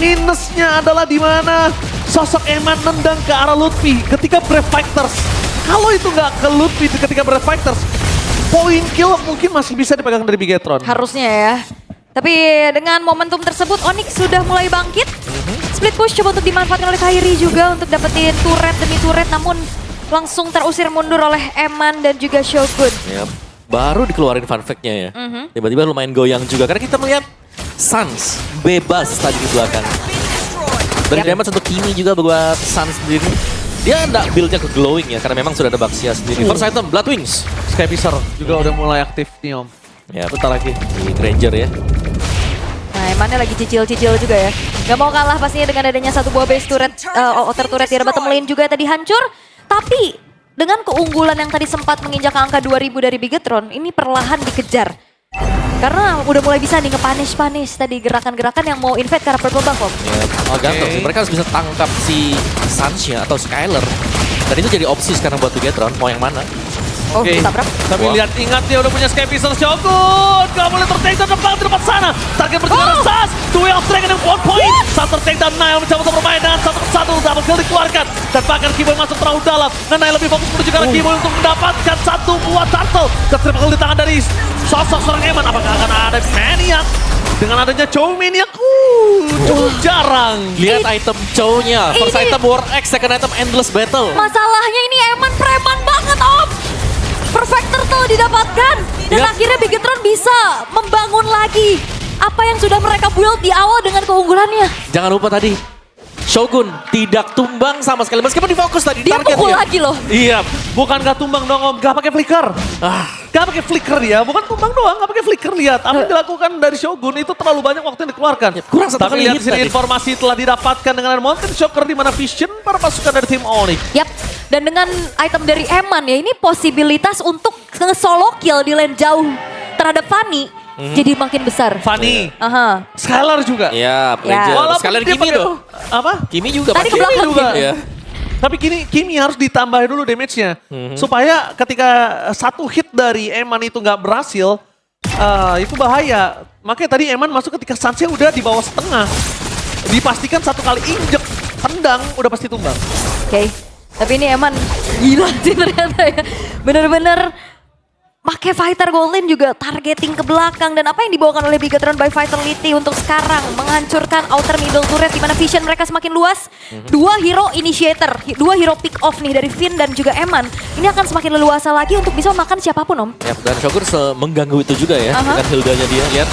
minusnya adalah di mana sosok Eman nendang ke arah Lutfi ketika Brave Fighters. Kalau itu nggak ke Lutfi ketika Brave Fighters, poin kill mungkin masih bisa dipegang dari Bigetron. Harusnya ya. Tapi dengan momentum tersebut Onyx sudah mulai bangkit. Split push coba untuk dimanfaatkan oleh Kyrie juga untuk dapetin turret demi turret, namun langsung terusir mundur oleh Eman dan juga Shogun. Ya, baru dikeluarin fun fact-nya ya. Tiba-tiba lumayan goyang juga karena kita melihat Sans bebas tadi di belakang. Dan damage untuk Kimi juga buat Sans sendiri. Dia enggak build-nya ke glowing ya karena memang sudah ada Baxia sendiri. First item Blood Wings. Sky Pisar juga udah mulai aktif nih Om. Ya, Bentar lagi. di Granger ya. Nah, Nah, Emannya lagi cicil-cicil juga ya. Gak mau kalah pastinya dengan adanya satu buah base turret, outer turret di bottom lane juga tadi hancur. Tapi dengan keunggulan yang tadi sempat menginjak angka 2000 dari Bigetron, ini perlahan dikejar. Karena udah mulai bisa nih nge-punish tadi gerakan-gerakan yang mau invade ke arah Purple Buff. Oh gantung sih, mereka harus bisa tangkap si Suns-nya atau Skyler. Dan itu jadi opsi sekarang buat Bigetron, mau yang mana? Oh, Oke, ditabrak. tapi Wah. lihat ingat dia udah punya Sky Pistol Shogun. Gak boleh tertake down di depan sana. Target berjalan Sas. Duel of Dragon yang 1 point. Sas tertake down, Nile mencoba untuk bermain dengan satu persatu. Double kill dikeluarkan. Dan bahkan Kiboy masuk terlalu dalam. Dan Nile lebih fokus menuju ke arah Kiboy untuk mendapatkan satu buah turtle. Dan triple kill di tangan dari sosok seorang Eman. Apakah akan ada Maniac? Dengan adanya Chow Maniac, cukup jarang. Lihat item Chow-nya, first Ini- item War X, second item Endless Battle. Masalahnya ini Eman preman banget Om. Perfect Turtle didapatkan. Dan Yap. akhirnya Bigetron bisa membangun lagi apa yang sudah mereka build di awal dengan keunggulannya. Jangan lupa tadi, Shogun tidak tumbang sama sekali, meskipun difokus tadi Dia targetnya. pukul lagi loh. Iya, bukan gak tumbang dong Om, gak pakai flicker. Gak pakai flicker dia, bukan tumbang doang, gak pakai flicker. Lihat, apa yang dilakukan dari Shogun itu terlalu banyak waktu yang dikeluarkan. kurang satu Tapi kali lihat hit di sini tadi. informasi telah didapatkan dengan Mountain Shocker di mana Vision para pasukan dari tim Onyx. Yap, dan dengan item dari Eman ya ini posibilitas untuk nge-solo kill di lane jauh terhadap Fanny jadi makin besar. Fanny, Aha. Skylar juga. Iya, Ya. Ranger. Walaupun Sekalian dia Kimi pakai- tuh. Apa? Kimi juga Tadi ke pakai. belakang juga. Iya. Tapi Kimi harus ditambah dulu damage-nya. Supaya ketika satu hit dari Eman itu nggak berhasil, itu bahaya. Makanya tadi Eman masuk ketika Sansnya udah di bawah setengah. Dipastikan satu kali injek, tendang, udah pasti tumbang. Oke, tapi ini Eman gila sih ternyata ya. Bener-bener pakai fighter golden juga targeting ke belakang. Dan apa yang dibawakan oleh Bigetron by Vitality untuk sekarang menghancurkan outer middle turret di mana vision mereka semakin luas. Dua hero initiator, dua hero pick off nih dari Finn dan juga Eman. Ini akan semakin leluasa lagi untuk bisa memakan siapapun Om. Yap, dan Shogun mengganggu itu juga ya, Aha. dengan Hildanya dia. Lihat,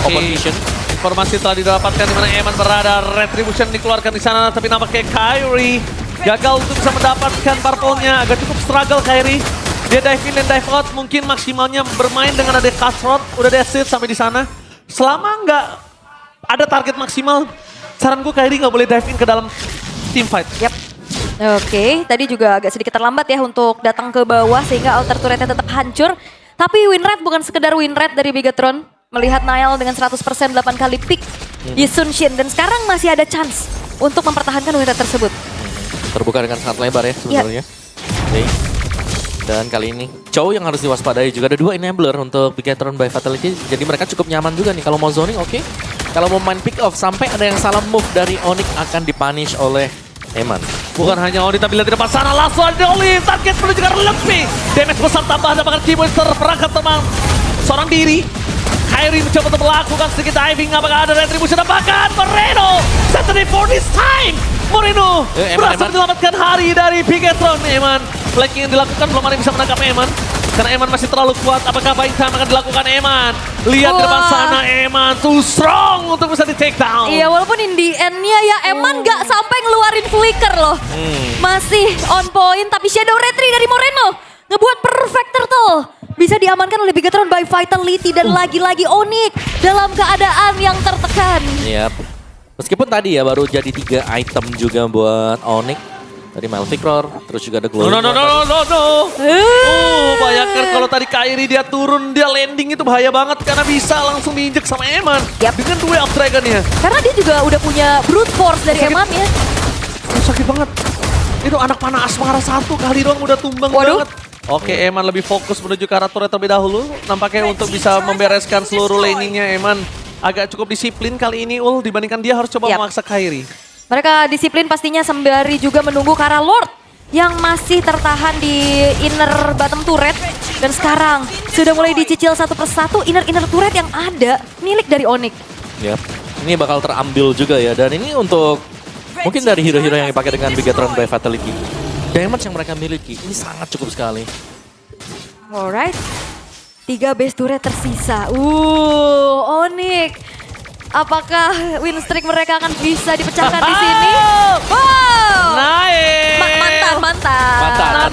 open vision. Informasi telah didapatkan di mana Eman berada, Retribution dikeluarkan di sana, tapi nampaknya Kyrie gagal untuk bisa mendapatkan purple-nya. Agak cukup struggle Kyrie. Dia dive in dan dive out, mungkin maksimalnya bermain dengan ada cutthroat, udah ada assist sampai di sana. Selama nggak ada target maksimal, saran gue Kyrie nggak boleh dive in ke dalam team fight. Yap. Oke, tadi juga agak sedikit terlambat ya untuk datang ke bawah sehingga outer turretnya tetap hancur. Tapi win rate bukan sekedar win rate dari Bigetron. Melihat Nile dengan 100% 8 kali pick Yi Sun-shin. Dan sekarang masih ada chance untuk mempertahankan win rate tersebut. Terbuka dengan sangat lebar ya sebenarnya. Oke. Dan kali ini Chow yang harus diwaspadai juga. Ada dua enabler untuk Bigetron by Vitality. Jadi mereka cukup nyaman juga nih. Kalau mau zoning oke. Kalau mau main pick off sampai ada yang salah move dari Onyx akan dipunish oleh Eman. Bukan hanya Oli, tapi lihat di depan sana langsung ada Oli. Target menuju ke arah lebih. Damage besar tambahan dapatkan Keyboy terperangkap teman seorang diri. Kyrie mencoba untuk melakukan sedikit diving. Apakah ada retribution? Bahkan Moreno. Saturday for this time. Moreno Eman, berhasil menyelamatkan hari dari Bigetron. Eman. Flanking yang dilakukan belum ada yang bisa menangkap Eman. Karena Eman masih terlalu kuat. Apakah buying time akan dilakukan Eman? Lihat di depan Wah. sana Eman. Too strong untuk bisa di take down. Iya, walaupun in the end-nya ya Eman nggak sampai ngeluarin flicker loh. Masih on point, tapi Shadow Retry dari Moreno ngebuat perfect turtle. Bisa diamankan oleh Bigetron by Vitality dan lagi-lagi Onyx dalam keadaan yang tertekan. Yap. Meskipun tadi ya baru jadi 3 item juga buat Onyx. Tadi Malvictor, terus juga ada Glow. No. Bayangkan kalau tadi Kyrie dia turun, dia landing itu bahaya banget karena bisa langsung diinjek sama Eman. Yap. Dengan Duel of Dragon-nya. Karena dia juga udah punya brute force dari Sakit. Eman ya. Sakit banget. Itu anak panah asmara satu kali doang udah tumbang Waduh. banget. Oke, Eman lebih fokus menuju ke arah turret terlebih dahulu. Nampaknya untuk bisa membereskan seluruh laningnya Eman agak cukup disiplin kali ini Ul dibandingkan dia harus coba Yap. memaksa Kyrie. Mereka disiplin pastinya sembari juga menunggu ke arah Lord yang masih tertahan di inner bottom turret. Dan sekarang sudah mulai dicicil satu persatu inner turret yang ada milik dari Onyx. Yap. Ini bakal terambil juga ya. Dan ini untuk mungkin dari hero-hero yang dipakai dengan Bigetron by Vitality. Damage yang mereka miliki ini sangat cukup sekali. Alright. 3 base turret tersisa. Onyx. Apakah win streak mereka akan bisa dipecahkan di sini? Wow. Naik. Mantan.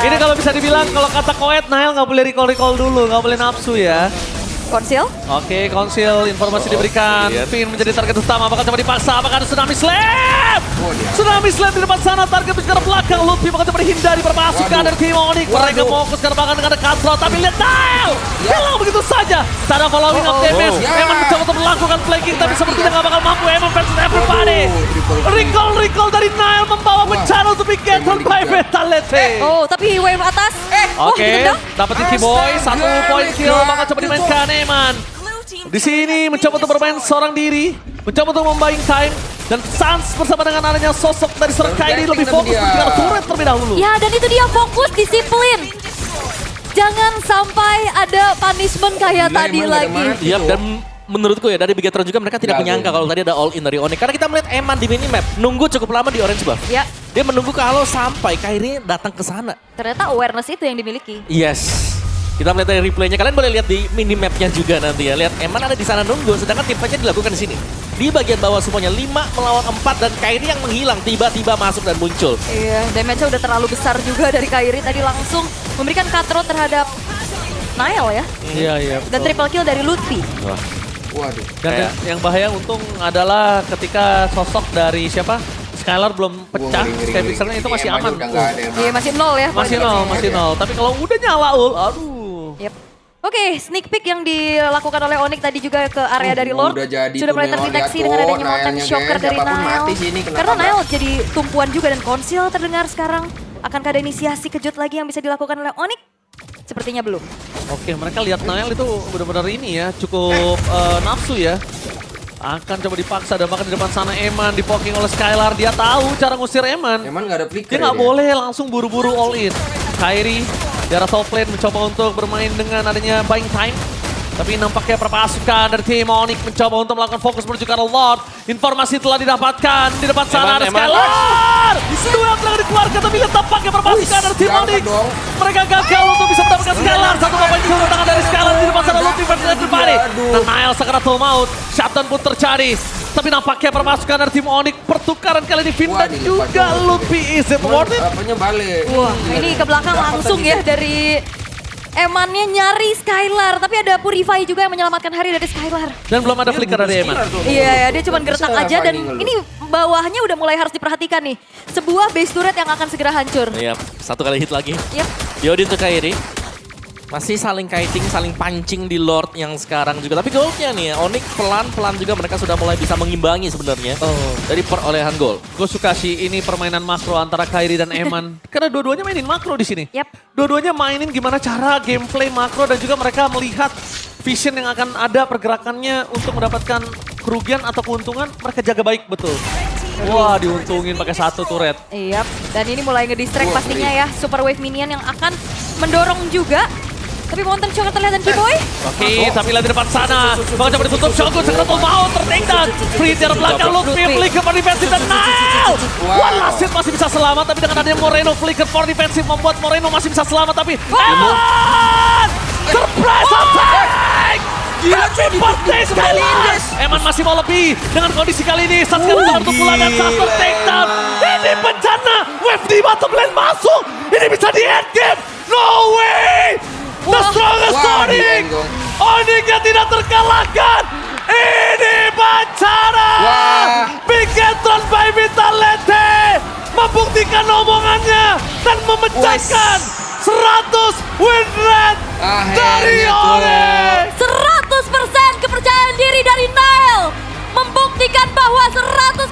Ini kalau bisa dibilang kalau kata Koet Nail nggak boleh recall dulu, nggak boleh nafsu ya. Konsil. Oke, Konsil informasi diberikan. Pin menjadi target utama, bakal coba dipaksa. Apakah ada Tsunami Slam? Tsunami Slam di depan sana, target ke arah belakang. Lutfi bakal coba dihindari perpasukan dari tim Onyx. Mereka fokus ke arah belakang dengan ada Cutthroat, tapi lihat Nile! Hilang begitu saja. Tanda following up damage. Eman mencoba untuk melakukan flanking, tapi sepertinya nggak bakal mampu. Eman versus everybody. Recall dari Nile membawa bencana untuk Bigetron by Vitality. Oh, tapi wave atas. Oke, dapetin T-Boy, 1 point kill, bakal coba dimainkan Eman. Di sini mencoba untuk bermain seorang diri, mencoba untuk membayang time, dan Sans bersama dengan adanya sosok dari seorang Kairi lebih fokus mengejar turret terlebih dahulu. Ya, dan itu dia fokus, disiplin. Jangan sampai ada punishment kayak Gila, tadi emang gak ada lagi. mati. Iya, dan menurutku ya dari Bigetron juga mereka tidak menyangka kalau tadi ada all in dari Onyx. Karena kita melihat Eman di minimap, nunggu cukup lama di orange buff. Ya, Dia menunggu kalau sampai Kairi datang ke sana. ternyata awareness itu yang dimiliki. Yes. Kita melihat dari replaynya, kalian boleh lihat di minimapnya juga nanti ya. Lihat Eman ada di sana nunggu, sedangkan tim fightnya dilakukan di sini. Di bagian bawah semuanya 5 melawan 4 dan Kairi yang menghilang tiba-tiba masuk dan muncul. Iya, damage-nya udah terlalu besar juga dari Kairi. Tadi langsung memberikan cutthroat terhadap Nile ya. Iya. Dan triple kill dari Lutfi. Waduh. Dan yang bahaya untung adalah ketika sosok dari siapa? Skylar belum pecah, Sky Pixelnya itu masih aman. Iya, masih 0 ya. Masih nol. Tapi kalau udah nyala aduh. Yep. Oke, sneak peek yang dilakukan oleh Onyx tadi juga ke area dari Lord. udah jadi Sudah tuh mulai Neon, terdeteksi lihat dengan tuh, adanya Molten Nile-nya, Shocker guys. dari Siapapun Nile. mati sini, kenapa Karena nggak? Nile jadi tumpuan juga dan Konsil terdengar sekarang. Akankah ada inisiasi kejut lagi yang bisa dilakukan oleh Onyx? Sepertinya belum. Oke, mereka lihat Nile itu benar-benar ini ya, cukup nafsu ya. Akan coba dipaksa dan bahkan di depan sana Eman dipoking oleh Skylar. Dia tahu cara ngusir Eman. Emang nggak ada flicker Dia nggak ya? boleh langsung buru-buru all in. Kairi di arah top lane mencoba untuk bermain dengan adanya buying time. Tapi nampaknya perpasukan dari tim Onyx mencoba untuk melakukan fokus menuju ke arah Lord. Informasi telah didapatkan di depan sana ada Eman. Skylar. Duel telah dikeluarkan tapi lihat tampaknya perpasukan dari tim Jangan Onyx. dong. Mereka gagal untuk bisa mendapatkan Skylar. Satu poin kill tangan dari Skylar di depan sana Lutfi versus everybody. Aduh. Dan Nile sakaratul maut. Shutdown pun terjadi. Tapi nampaknya perpasukan dari tim Onyx pertukaran kali ini Finn Wah, dan dilepas juga dong. Lutfi. Is it worth it? Apanya balik? Wah, ini ke belakang langsung ya dari Emannya nyari Skylar. Tapi ada Purify juga yang menyelamatkan hari dari Skylar. Dan belum ada flicker dari Eman. Iya, ya, dia cuma gertak Bisa aja dan finding lu. ini bawahnya udah mulai harus diperhatikan nih. Sebuah base turret yang akan segera hancur. Iya, satu kali hit lagi. Yep. Yodi untuk Kairi. Masih saling kiting, saling pancing di Lord yang sekarang juga. Tapi goldnya nih ya, Onyx pelan-pelan juga mereka sudah mulai bisa mengimbangi sebenarnya. Dari perolehan gol. Gue suka sih ini permainan makro antara Kairi dan Eman. Karena dua-duanya mainin makro di sini. Yap. Dua-duanya mainin gimana cara gameplay makro dan juga mereka melihat vision yang akan ada pergerakannya untuk mendapatkan kerugian atau keuntungan. Mereka jaga baik betul. Wah, diuntungin pakai satu turret. Yap. Dan ini mulai ngedistract Wah, pastinya ya. Super Wave Minion yang akan mendorong juga. Tapi Molten Shocker terlihat dan Kiboy. Oke, tapi lihat di depan sana. Bakal coba ditutup, Shogun Sakaratul Maut tertinggal. Free di arah belakang, Lutfi, flicker for defensive dan Nile. One last hit masih bisa selamat, tapi dengan adanya Moreno, flicker for defensive membuat Moreno masih bisa selamat, tapi Eman! Surprise attack! Gila, cuy, Birthday di sekali! Lindes. Eman masih mau lebih dengan kondisi kali ini. Sasuke untuk pulang dan satu takedown. Ini bencana! Wave di bottom lane masuk! Ini bisa di end game! No way! The strongest Wah, Onyx! dienggong. Onyx yang tidak terkalahkan! Ini bencana! Wah. Bigetron by Vitality! Membuktikan omongannya dan memecahkan 100 win rate dari Akhirnya tuh. Onyx! 100% kepercayaan diri dari Nile. Membuktikan bahwa 100%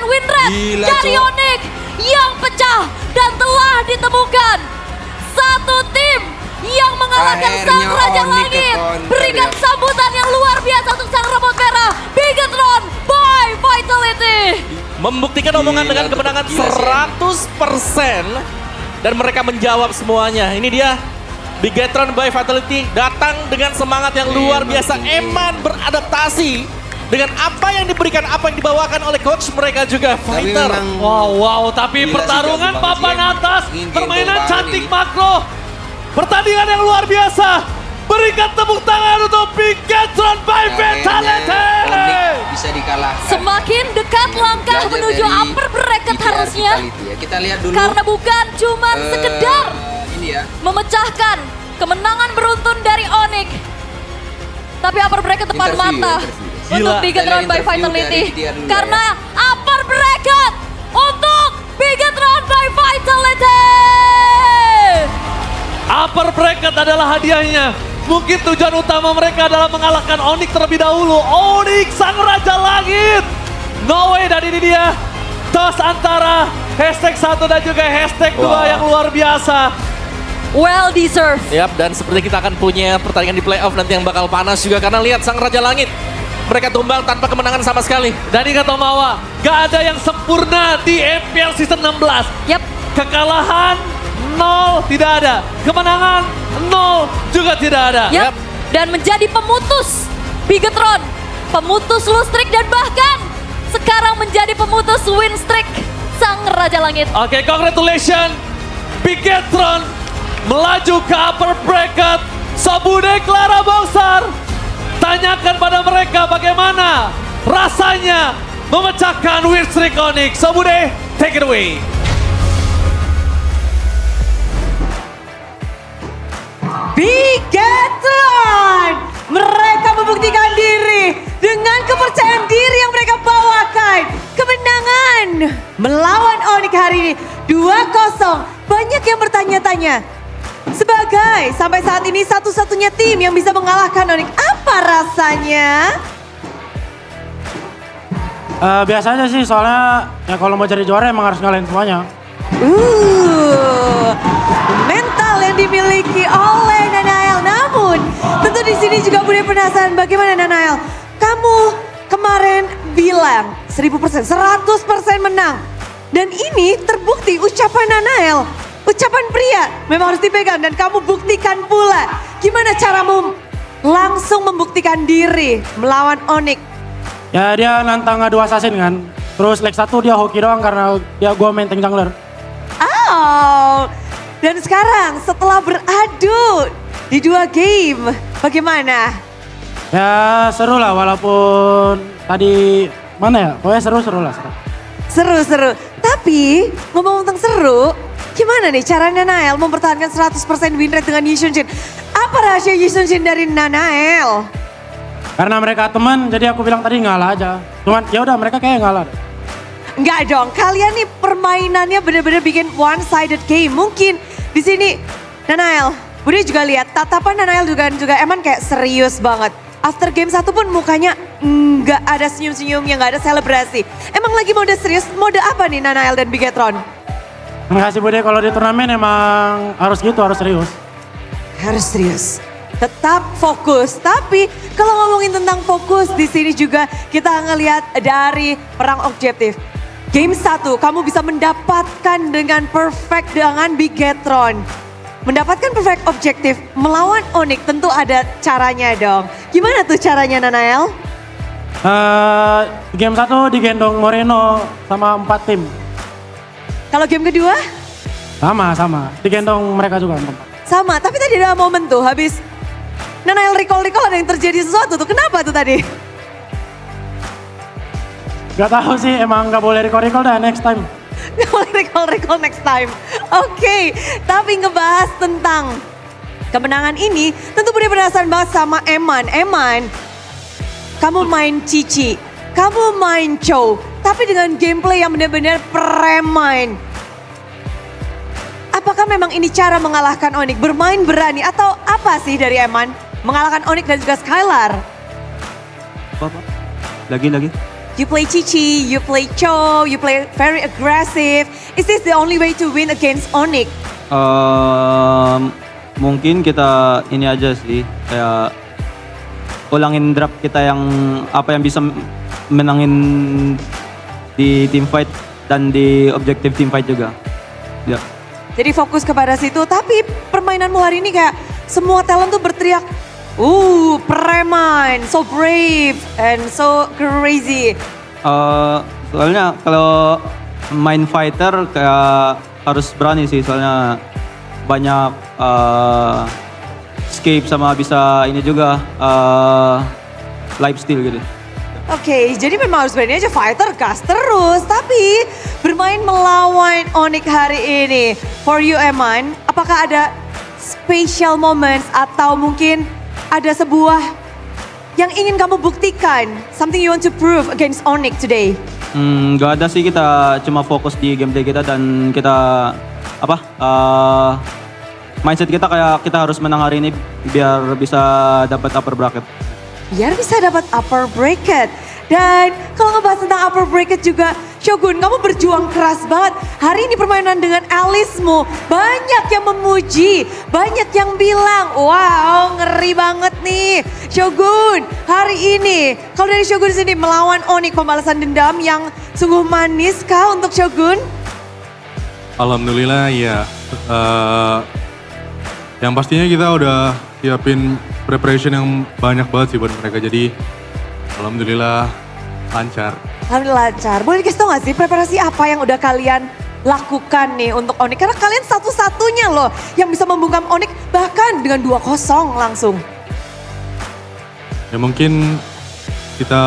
win rate Gila, dari Cok. Onyx yang pecah dan telah ditemukan. Satu tim yang mengalahkan Akhirnya sang Raja Onyx Langit. ke-counter Berikan ya. sambutan yang luar biasa untuk sang robot merah. Bigetron by Vitality. Membuktikan omongan Gila, dengan tuh, kemenangan gila sih. 100%. Dan mereka menjawab semuanya. Ini dia. Bigetron by Vitality datang dengan semangat yang luar biasa. Eman beradaptasi dengan apa yang diberikan, apa yang dibawakan oleh coach mereka juga. Tapi Fighter. memang Wow, tapi Gila sih, pertarungan jago banget papan sih Eman. atas, Ini permainan jago banget cantik ini. makro, pertandingan yang luar biasa. Berikan tepuk tangan untuk Bigetron by Vitality. Onyx bisa dikalahkan. Semakin dekat langkah Belajar menuju dari upper bracket IPR harusnya. Vitality ya. Kita lihat dulu. Karena bukan cuman sekedar Ini ya. memecahkan kemenangan beruntun dari Onyx. Tapi upper bracket depan Interview, mata interview. untuk Gila. Bigetron by Interview Vitality. dari dia dulu Karena upper bracket untuk Bigetron by Vitality. Upper bracket adalah hadiahnya. Mungkin tujuan utama mereka adalah mengalahkan Onyx terlebih dahulu. Onyx sang Raja Langit. No way, dan ini dia. Toss antara #1 dan juga #2 yang luar biasa. Well deserved. Yap, dan seperti kita akan punya pertandingan di playoff nanti yang bakal panas juga. Karena lihat sang Raja Langit. Mereka tumbang tanpa kemenangan sama sekali. Dan ingat Omawa, gak ada yang sempurna di MPL Season 16. Yap. Kekalahan 0 tidak ada. Kemenangan 0 juga tidak ada. Yap. Dan menjadi pemutus Bigetron. Pemutus lose streak dan bahkan sekarang menjadi pemutus win streak sang Raja Langit. Oke, congratulations. Bigetron melaju ke upper bracket. Sabude Clara Bongsar. Tanyakan pada mereka bagaimana rasanya memecahkan win streak Onyx. Sabude, take it away. Bigetron! Mereka membuktikan diri dengan kepercayaan diri yang mereka bawakan. Kemenangan melawan Onyx hari ini 2-0. Banyak yang bertanya-tanya. Sebagai sampai saat ini satu-satunya tim yang bisa mengalahkan Onyx, apa rasanya? Biasanya sih soalnya ya kalau mau jadi juara emang harus ngalahin semuanya. Mental yang dimiliki oleh Nanael. Namun tentu di sini juga Bude penasaran bagaimana Nanael. Kamu kemarin bilang 1000%, 100% menang. Dan ini terbukti ucapan Nanael. Ucapan pria memang harus dipegang dan kamu buktikan pula. Gimana caramu langsung membuktikan diri melawan Onyx? Ya dia nantang adu assassin kan. Terus leg 1 dia hoki doang karena dia gua main tank jungler. Oh, dan sekarang setelah beradu di 2 game, bagaimana? Ya seru lah walaupun tadi mana ya? Pokoknya seru-seru lah. Seru-seru. Tapi ngomong tentang seru, gimana nih cara Nanael mempertahankan 100% win rate dengan Yi Sun-shin? Apa rahasia Yi Sun-shin dari Nanael? Karena mereka teman jadi aku bilang tadi ngalah aja. Cuman ya udah mereka kayak ngalah. Enggak dong, kalian nih permainannya bener-bener bikin one-sided game. Mungkin di sini Nanael, Bude juga lihat tatapan Nanael juga Eman kayak serius banget. After game 1 pun mukanya nggak ada senyum-senyumnya, nggak ada selebrasi. Emang lagi mode serius, mode apa nih Nanael dan Bigetron? Terima kasih Bude, kalau di turnamen emang harus gitu, harus serius. Harus serius. Tetap fokus. Tapi kalau ngomongin tentang fokus di sini juga kita ngelihat dari perang objektif. Game 1 kamu bisa mendapatkan dengan perfect dengan Bigetron. Mendapatkan perfect objektif melawan Onyx tentu ada caranya dong. Gimana tuh caranya Nanael? Game 1 digendong Moreno sama 4 tim. Kalau game kedua? Sama. Digendong mereka juga 4. Sama, tapi tadi ada momen tuh habis Nanael recall ada yang terjadi sesuatu tuh. Kenapa tuh tadi? Gak tahu sih, emang gak boleh recall dah next time. Gak boleh recall next time. Oke, tapi ngebahas tentang kemenangan ini, tentu Bude penasaran banget sama Eman. Eman, kamu main Cici, kamu main Chow, tapi dengan gameplay yang benar-benar premain. Apakah memang ini cara mengalahkan Onyx? Bermain berani atau apa sih dari Eman? Mengalahkan Onyx dan juga Skylar. Apa? Lagi. You play Cici, you play Chow, you play very aggressive. Is this the only way to win against Onyx? Mungkin kita ini aja sih, kayak ulangin draft kita yang apa yang bisa menangin di team fight dan di objective team fight juga. Ya. Jadi fokus kepada situ, tapi permainanmu hari ini kayak semua talent tuh berteriak, preman, so brave and so crazy. Soalnya kalau main fighter kayak harus berani sih, soalnya banyak escape sama bisa ini juga life steal gitu. Oke, jadi memang harus berani aja fighter gas terus. Tapi bermain melawan Onyx hari ini. For you Eman, apakah ada special moments atau mungkin ada sebuah yang ingin kamu buktikan? Something you want to prove against Onyx today? Gak ada sih, kita cuma fokus di gameplay kita dan kita mindset kita kayak kita harus menang hari ini biar bisa dapat upper bracket. Biar bisa dapat upper bracket. Dan kalau ngebahas tentang upper bracket juga, Shogun, kamu berjuang keras banget. Hari ini permainan dengan Alice-mu, banyak yang memuji, banyak yang bilang, wow ngeri banget nih. Shogun, hari ini, kalau dari Shogun sini melawan Onyx, pembalasan dendam yang sungguh manis kah untuk Shogun? Alhamdulillah ya. Yang pastinya kita udah siapin preparation yang banyak banget sih buat mereka. Jadi alhamdulillah lancar. Alhamdulillah lancar. Boleh dikasih tau gak sih preparasi apa yang udah kalian lakukan nih untuk Onyx? Karena kalian satu-satunya loh yang bisa membungkam Onyx bahkan dengan 2-0 langsung. Ya mungkin kita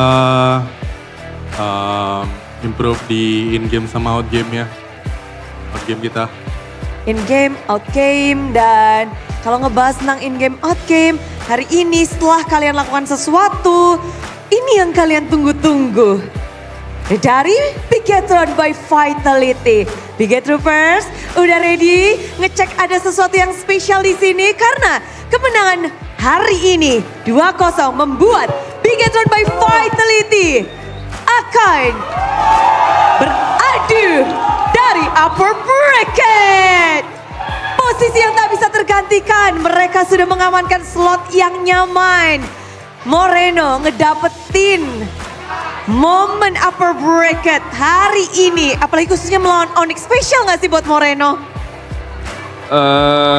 improve di in game sama out game ya. Out game kita. In game, out game, dan kalau ngebahas tentang in game, out game, hari ini setelah kalian lakukan sesuatu, ini yang kalian tunggu-tunggu. Dari Bigetron by Vitality. Bigetroopers, udah ready ngecek ada sesuatu yang spesial di sini karena kemenangan hari ini 2-0 membuat Bigetron by Vitality akan beradu dari upper bracket. Posisi yang tak bisa tergantikan, mereka sudah mengamankan slot yang nyaman. Moreno ngedapetin momen upper bracket hari ini, apalagi khususnya melawan Onyx. Spesial gak sih buat Moreno?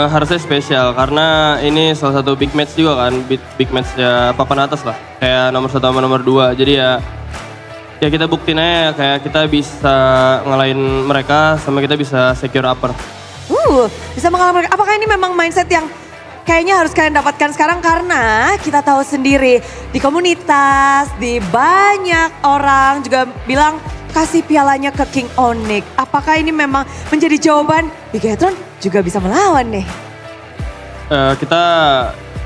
Harusnya spesial karena ini salah satu big match juga kan, big match ya papan atas lah, kayak nomor 1 sama nomor 2. Jadi ya kita buktiin aja kayak kita bisa ngalahin mereka sama kita bisa secure upper. Bisa mengalami mereka. Apakah ini memang mindset yang kayaknya harus kalian dapatkan sekarang karena kita tahu sendiri di komunitas, di banyak orang juga bilang kasih pialanya ke King Onyx. Apakah ini memang menjadi jawaban Bigetron juga bisa melawan nih? Kita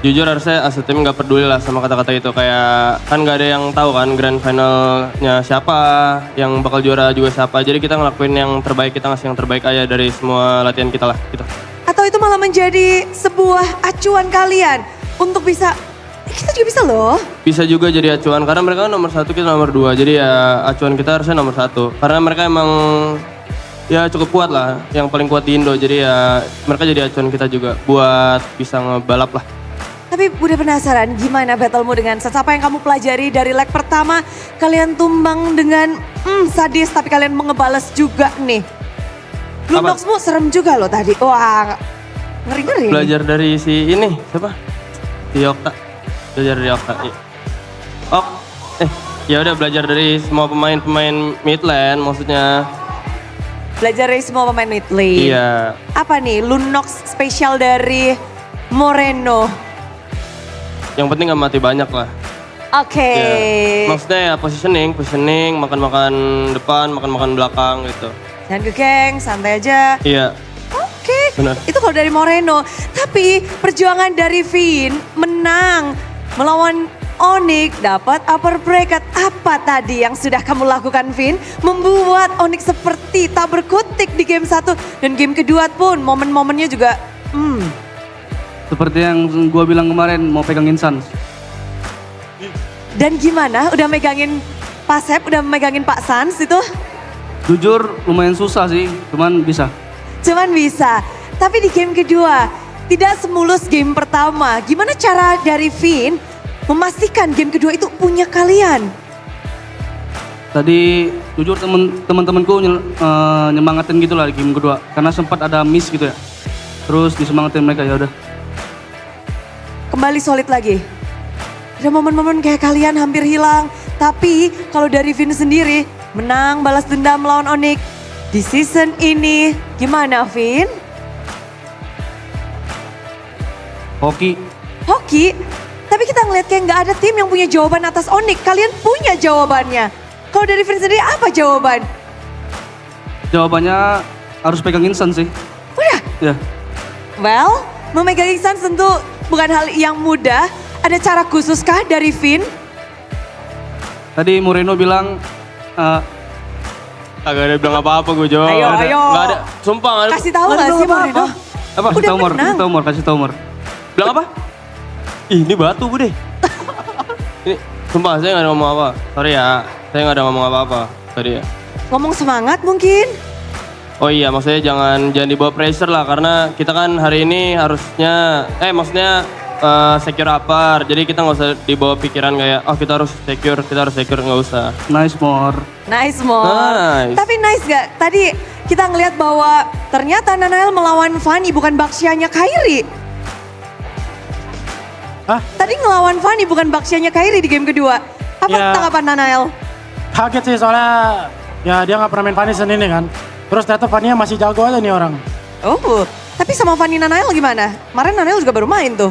jujur harusnya as a team gak peduli lah sama kata-kata itu. Kayak kan gak ada yang tahu kan grand finalnya siapa, yang bakal juara juga siapa. Jadi kita ngelakuin yang terbaik, kita ngasih yang terbaik aja dari semua latihan kita lah gitu. Atau itu malah menjadi sebuah acuan kalian untuk bisa, kita juga bisa loh. Bisa juga jadi acuan karena mereka kan nomor 1, kita nomor 2. Jadi ya acuan kita harusnya nomor 1. Karena mereka emang ya cukup kuat lah, yang paling kuat di Indo. Jadi ya mereka jadi acuan kita juga buat bisa ngebalap lah. Tapi udah penasaran gimana battlemu dengan Sans? Apa yang kamu pelajari dari leg pertama? Kalian tumbang dengan sadis tapi kalian mengebales juga nih. Lunoxmu serem juga loh tadi. Wah, ngeri-ngeri. Belajar dari si ini, siapa? Si Okta. Belajar dari Okta. Ya udah belajar dari semua pemain-pemain mid lane maksudnya. Belajar dari semua pemain mid lane. Iya. Apa nih Lunox spesial dari Moreno? Yang penting gak mati banyak lah. Oke. Ya. Maksudnya ya positioning, makan-makan depan, makan-makan belakang gitu. Jangan gegeng, santai aja. Iya. Oke, Benar. itu kalau dari Moreno. Tapi perjuangan dari Vin menang melawan Onyx, dapat upper bracket. Apa tadi yang sudah kamu lakukan Vin? Membuat Onyx seperti tak berkutik di game 1 dan game kedua pun momen-momennya juga seperti yang gue bilang kemarin, mau pegangin Sans. Dan gimana? Udah megangin Pak Sep, udah megangin Pak Sans itu? Jujur lumayan susah sih, cuman bisa. Cuman bisa. Tapi di game kedua, tidak semulus game pertama. Gimana cara dari Vin memastikan game kedua itu punya kalian? Tadi jujur teman-temanku nyemangatin gitu lah di game kedua. Karena sempat ada miss gitu ya. Terus disemangatin mereka, ya udah. Kembali solid lagi. Ada momen-momen kayak kalian hampir hilang. Tapi kalau dari Vin sendiri, menang balas dendam melawan Onyx. Di season ini, gimana Vin? Hoki. Hoki? Tapi kita ngeliat kayak nggak ada tim yang punya jawaban atas Onyx. Kalian punya jawabannya. Kalau dari Vin sendiri apa jawaban? Jawabannya harus pegangin Sans sih. Udah? Ya. Well, memegang Sans tentu bukan hal yang mudah. Ada cara khusus kah dari Vin? Tadi Moreno bilang Kagak ada bilang apa-apa gue jawab. Ayo, Nggak ada. ayo. Nggak ada. Sumpah nggak ada. Kasih tahu Nggak gak ada sih apa-apa. Moreno? apa? Udah Kasih tahu Mor, menang. kasih tahu Mor, kasih tahu Mor. Bilang apa? Ih, ini batu bude. Ini sumpah saya nggak ada ngomong apa. Sorry ya, saya nggak ada ngomong apa-apa tadi ya. Ngomong semangat mungkin? Oh iya, maksudnya jangan dibawa pressure lah karena kita kan hari ini harusnya maksudnya secure upper. Jadi kita nggak usah dibawa pikiran kayak oh kita harus secure, nggak usah. Nice Mor. Nice, Mor. Nice. Tapi nice gak? Tadi kita ngeliat bahwa ternyata Nanael melawan Fanny bukan Baksianya Kairi. Hah? Tadi ngelawan Fanny bukan Baksianya Kairi di game kedua. Apa Ya. tanggapan Nanael? Kaget sih soalnya ya dia nggak pernah main Fanny ini kan. Terus ternyata Fanny masih jago aja nih orang. Oh, tapi sama Fanny Nanael gimana? Kemarin Nanael juga baru main tuh.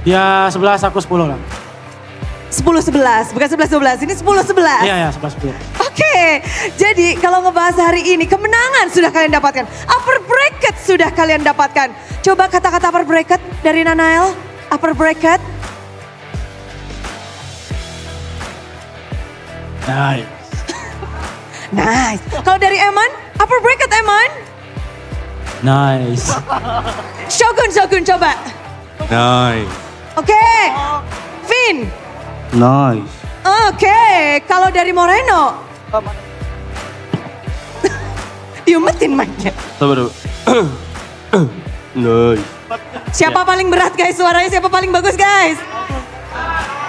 Dia 11, aku 10 lah. 10-11, bukan 11-12, ini 10-11. Iya ya 11-10. Oke, jadi kalau ngebahas hari ini, kemenangan sudah kalian dapatkan. Upper bracket sudah kalian dapatkan. Coba kata-kata upper bracket dari Nanael. Upper bracket. Nice. Nice. Kalau dari Eman, upper bracket Eman. Nice. Shogun coba. Nice. Oke, Vin. Nice. Oke, kalau dari Moreno. Diumetin mic-nya. Sabar dulu. Nice. Siapa paling berat guys suaranya? Siapa paling bagus guys?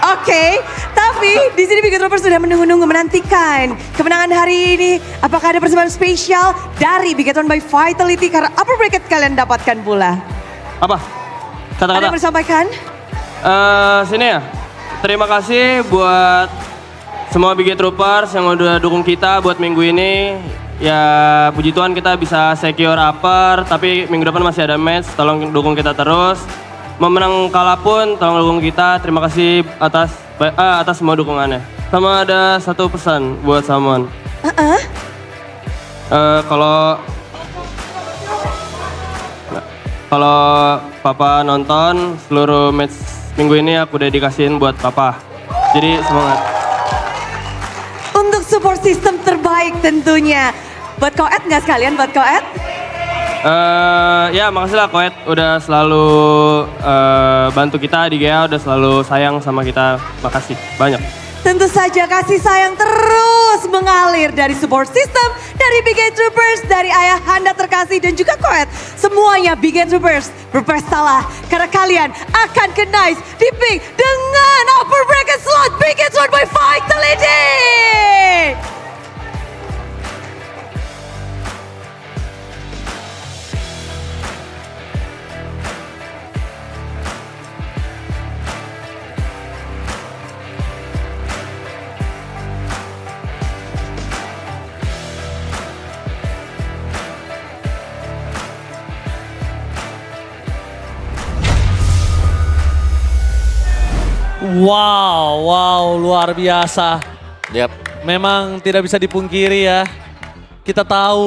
Oke, tapi di sini Bigot Troopers sudah menunggu-nunggu menantikan kemenangan hari ini. Apakah ada persembahan spesial dari Bigoton by Vitality karena upper bracket kalian dapatkan pula? Apa? Ada Kata-kata. yang bersampaikan? Sini ya. Terima kasih buat semua Bigot Troopers yang udah dukung kita buat minggu ini. Ya puji Tuhan kita bisa secure upper, tapi minggu depan masih ada match. Tolong dukung kita terus. Mau menang kalah pun tolong dukung kita. Terima kasih atas semua dukungannya. Sama ada satu pesan buat Samon. Kalau Papa nonton seluruh match minggu ini aku dedikasiin buat Papa. Jadi semangat. Untuk support system terbaik tentunya. Buat Koet nggak sekalian buat Koet? Ya makasih lah Koet udah selalu bantu kita di GA, udah selalu sayang sama kita. Makasih banyak. Tentu saja kasih sayang terus mengalir dari support system, dari Bigot Troopers, dari ayahanda terkasih dan juga Koet. Semuanya Bigot Troopers berpestalah karena kalian akan ke nice di pink dengan upper bracket slot Bigot Slot by Vitality. Wow, luar biasa. Yap. Memang tidak bisa dipungkiri ya. Kita tahu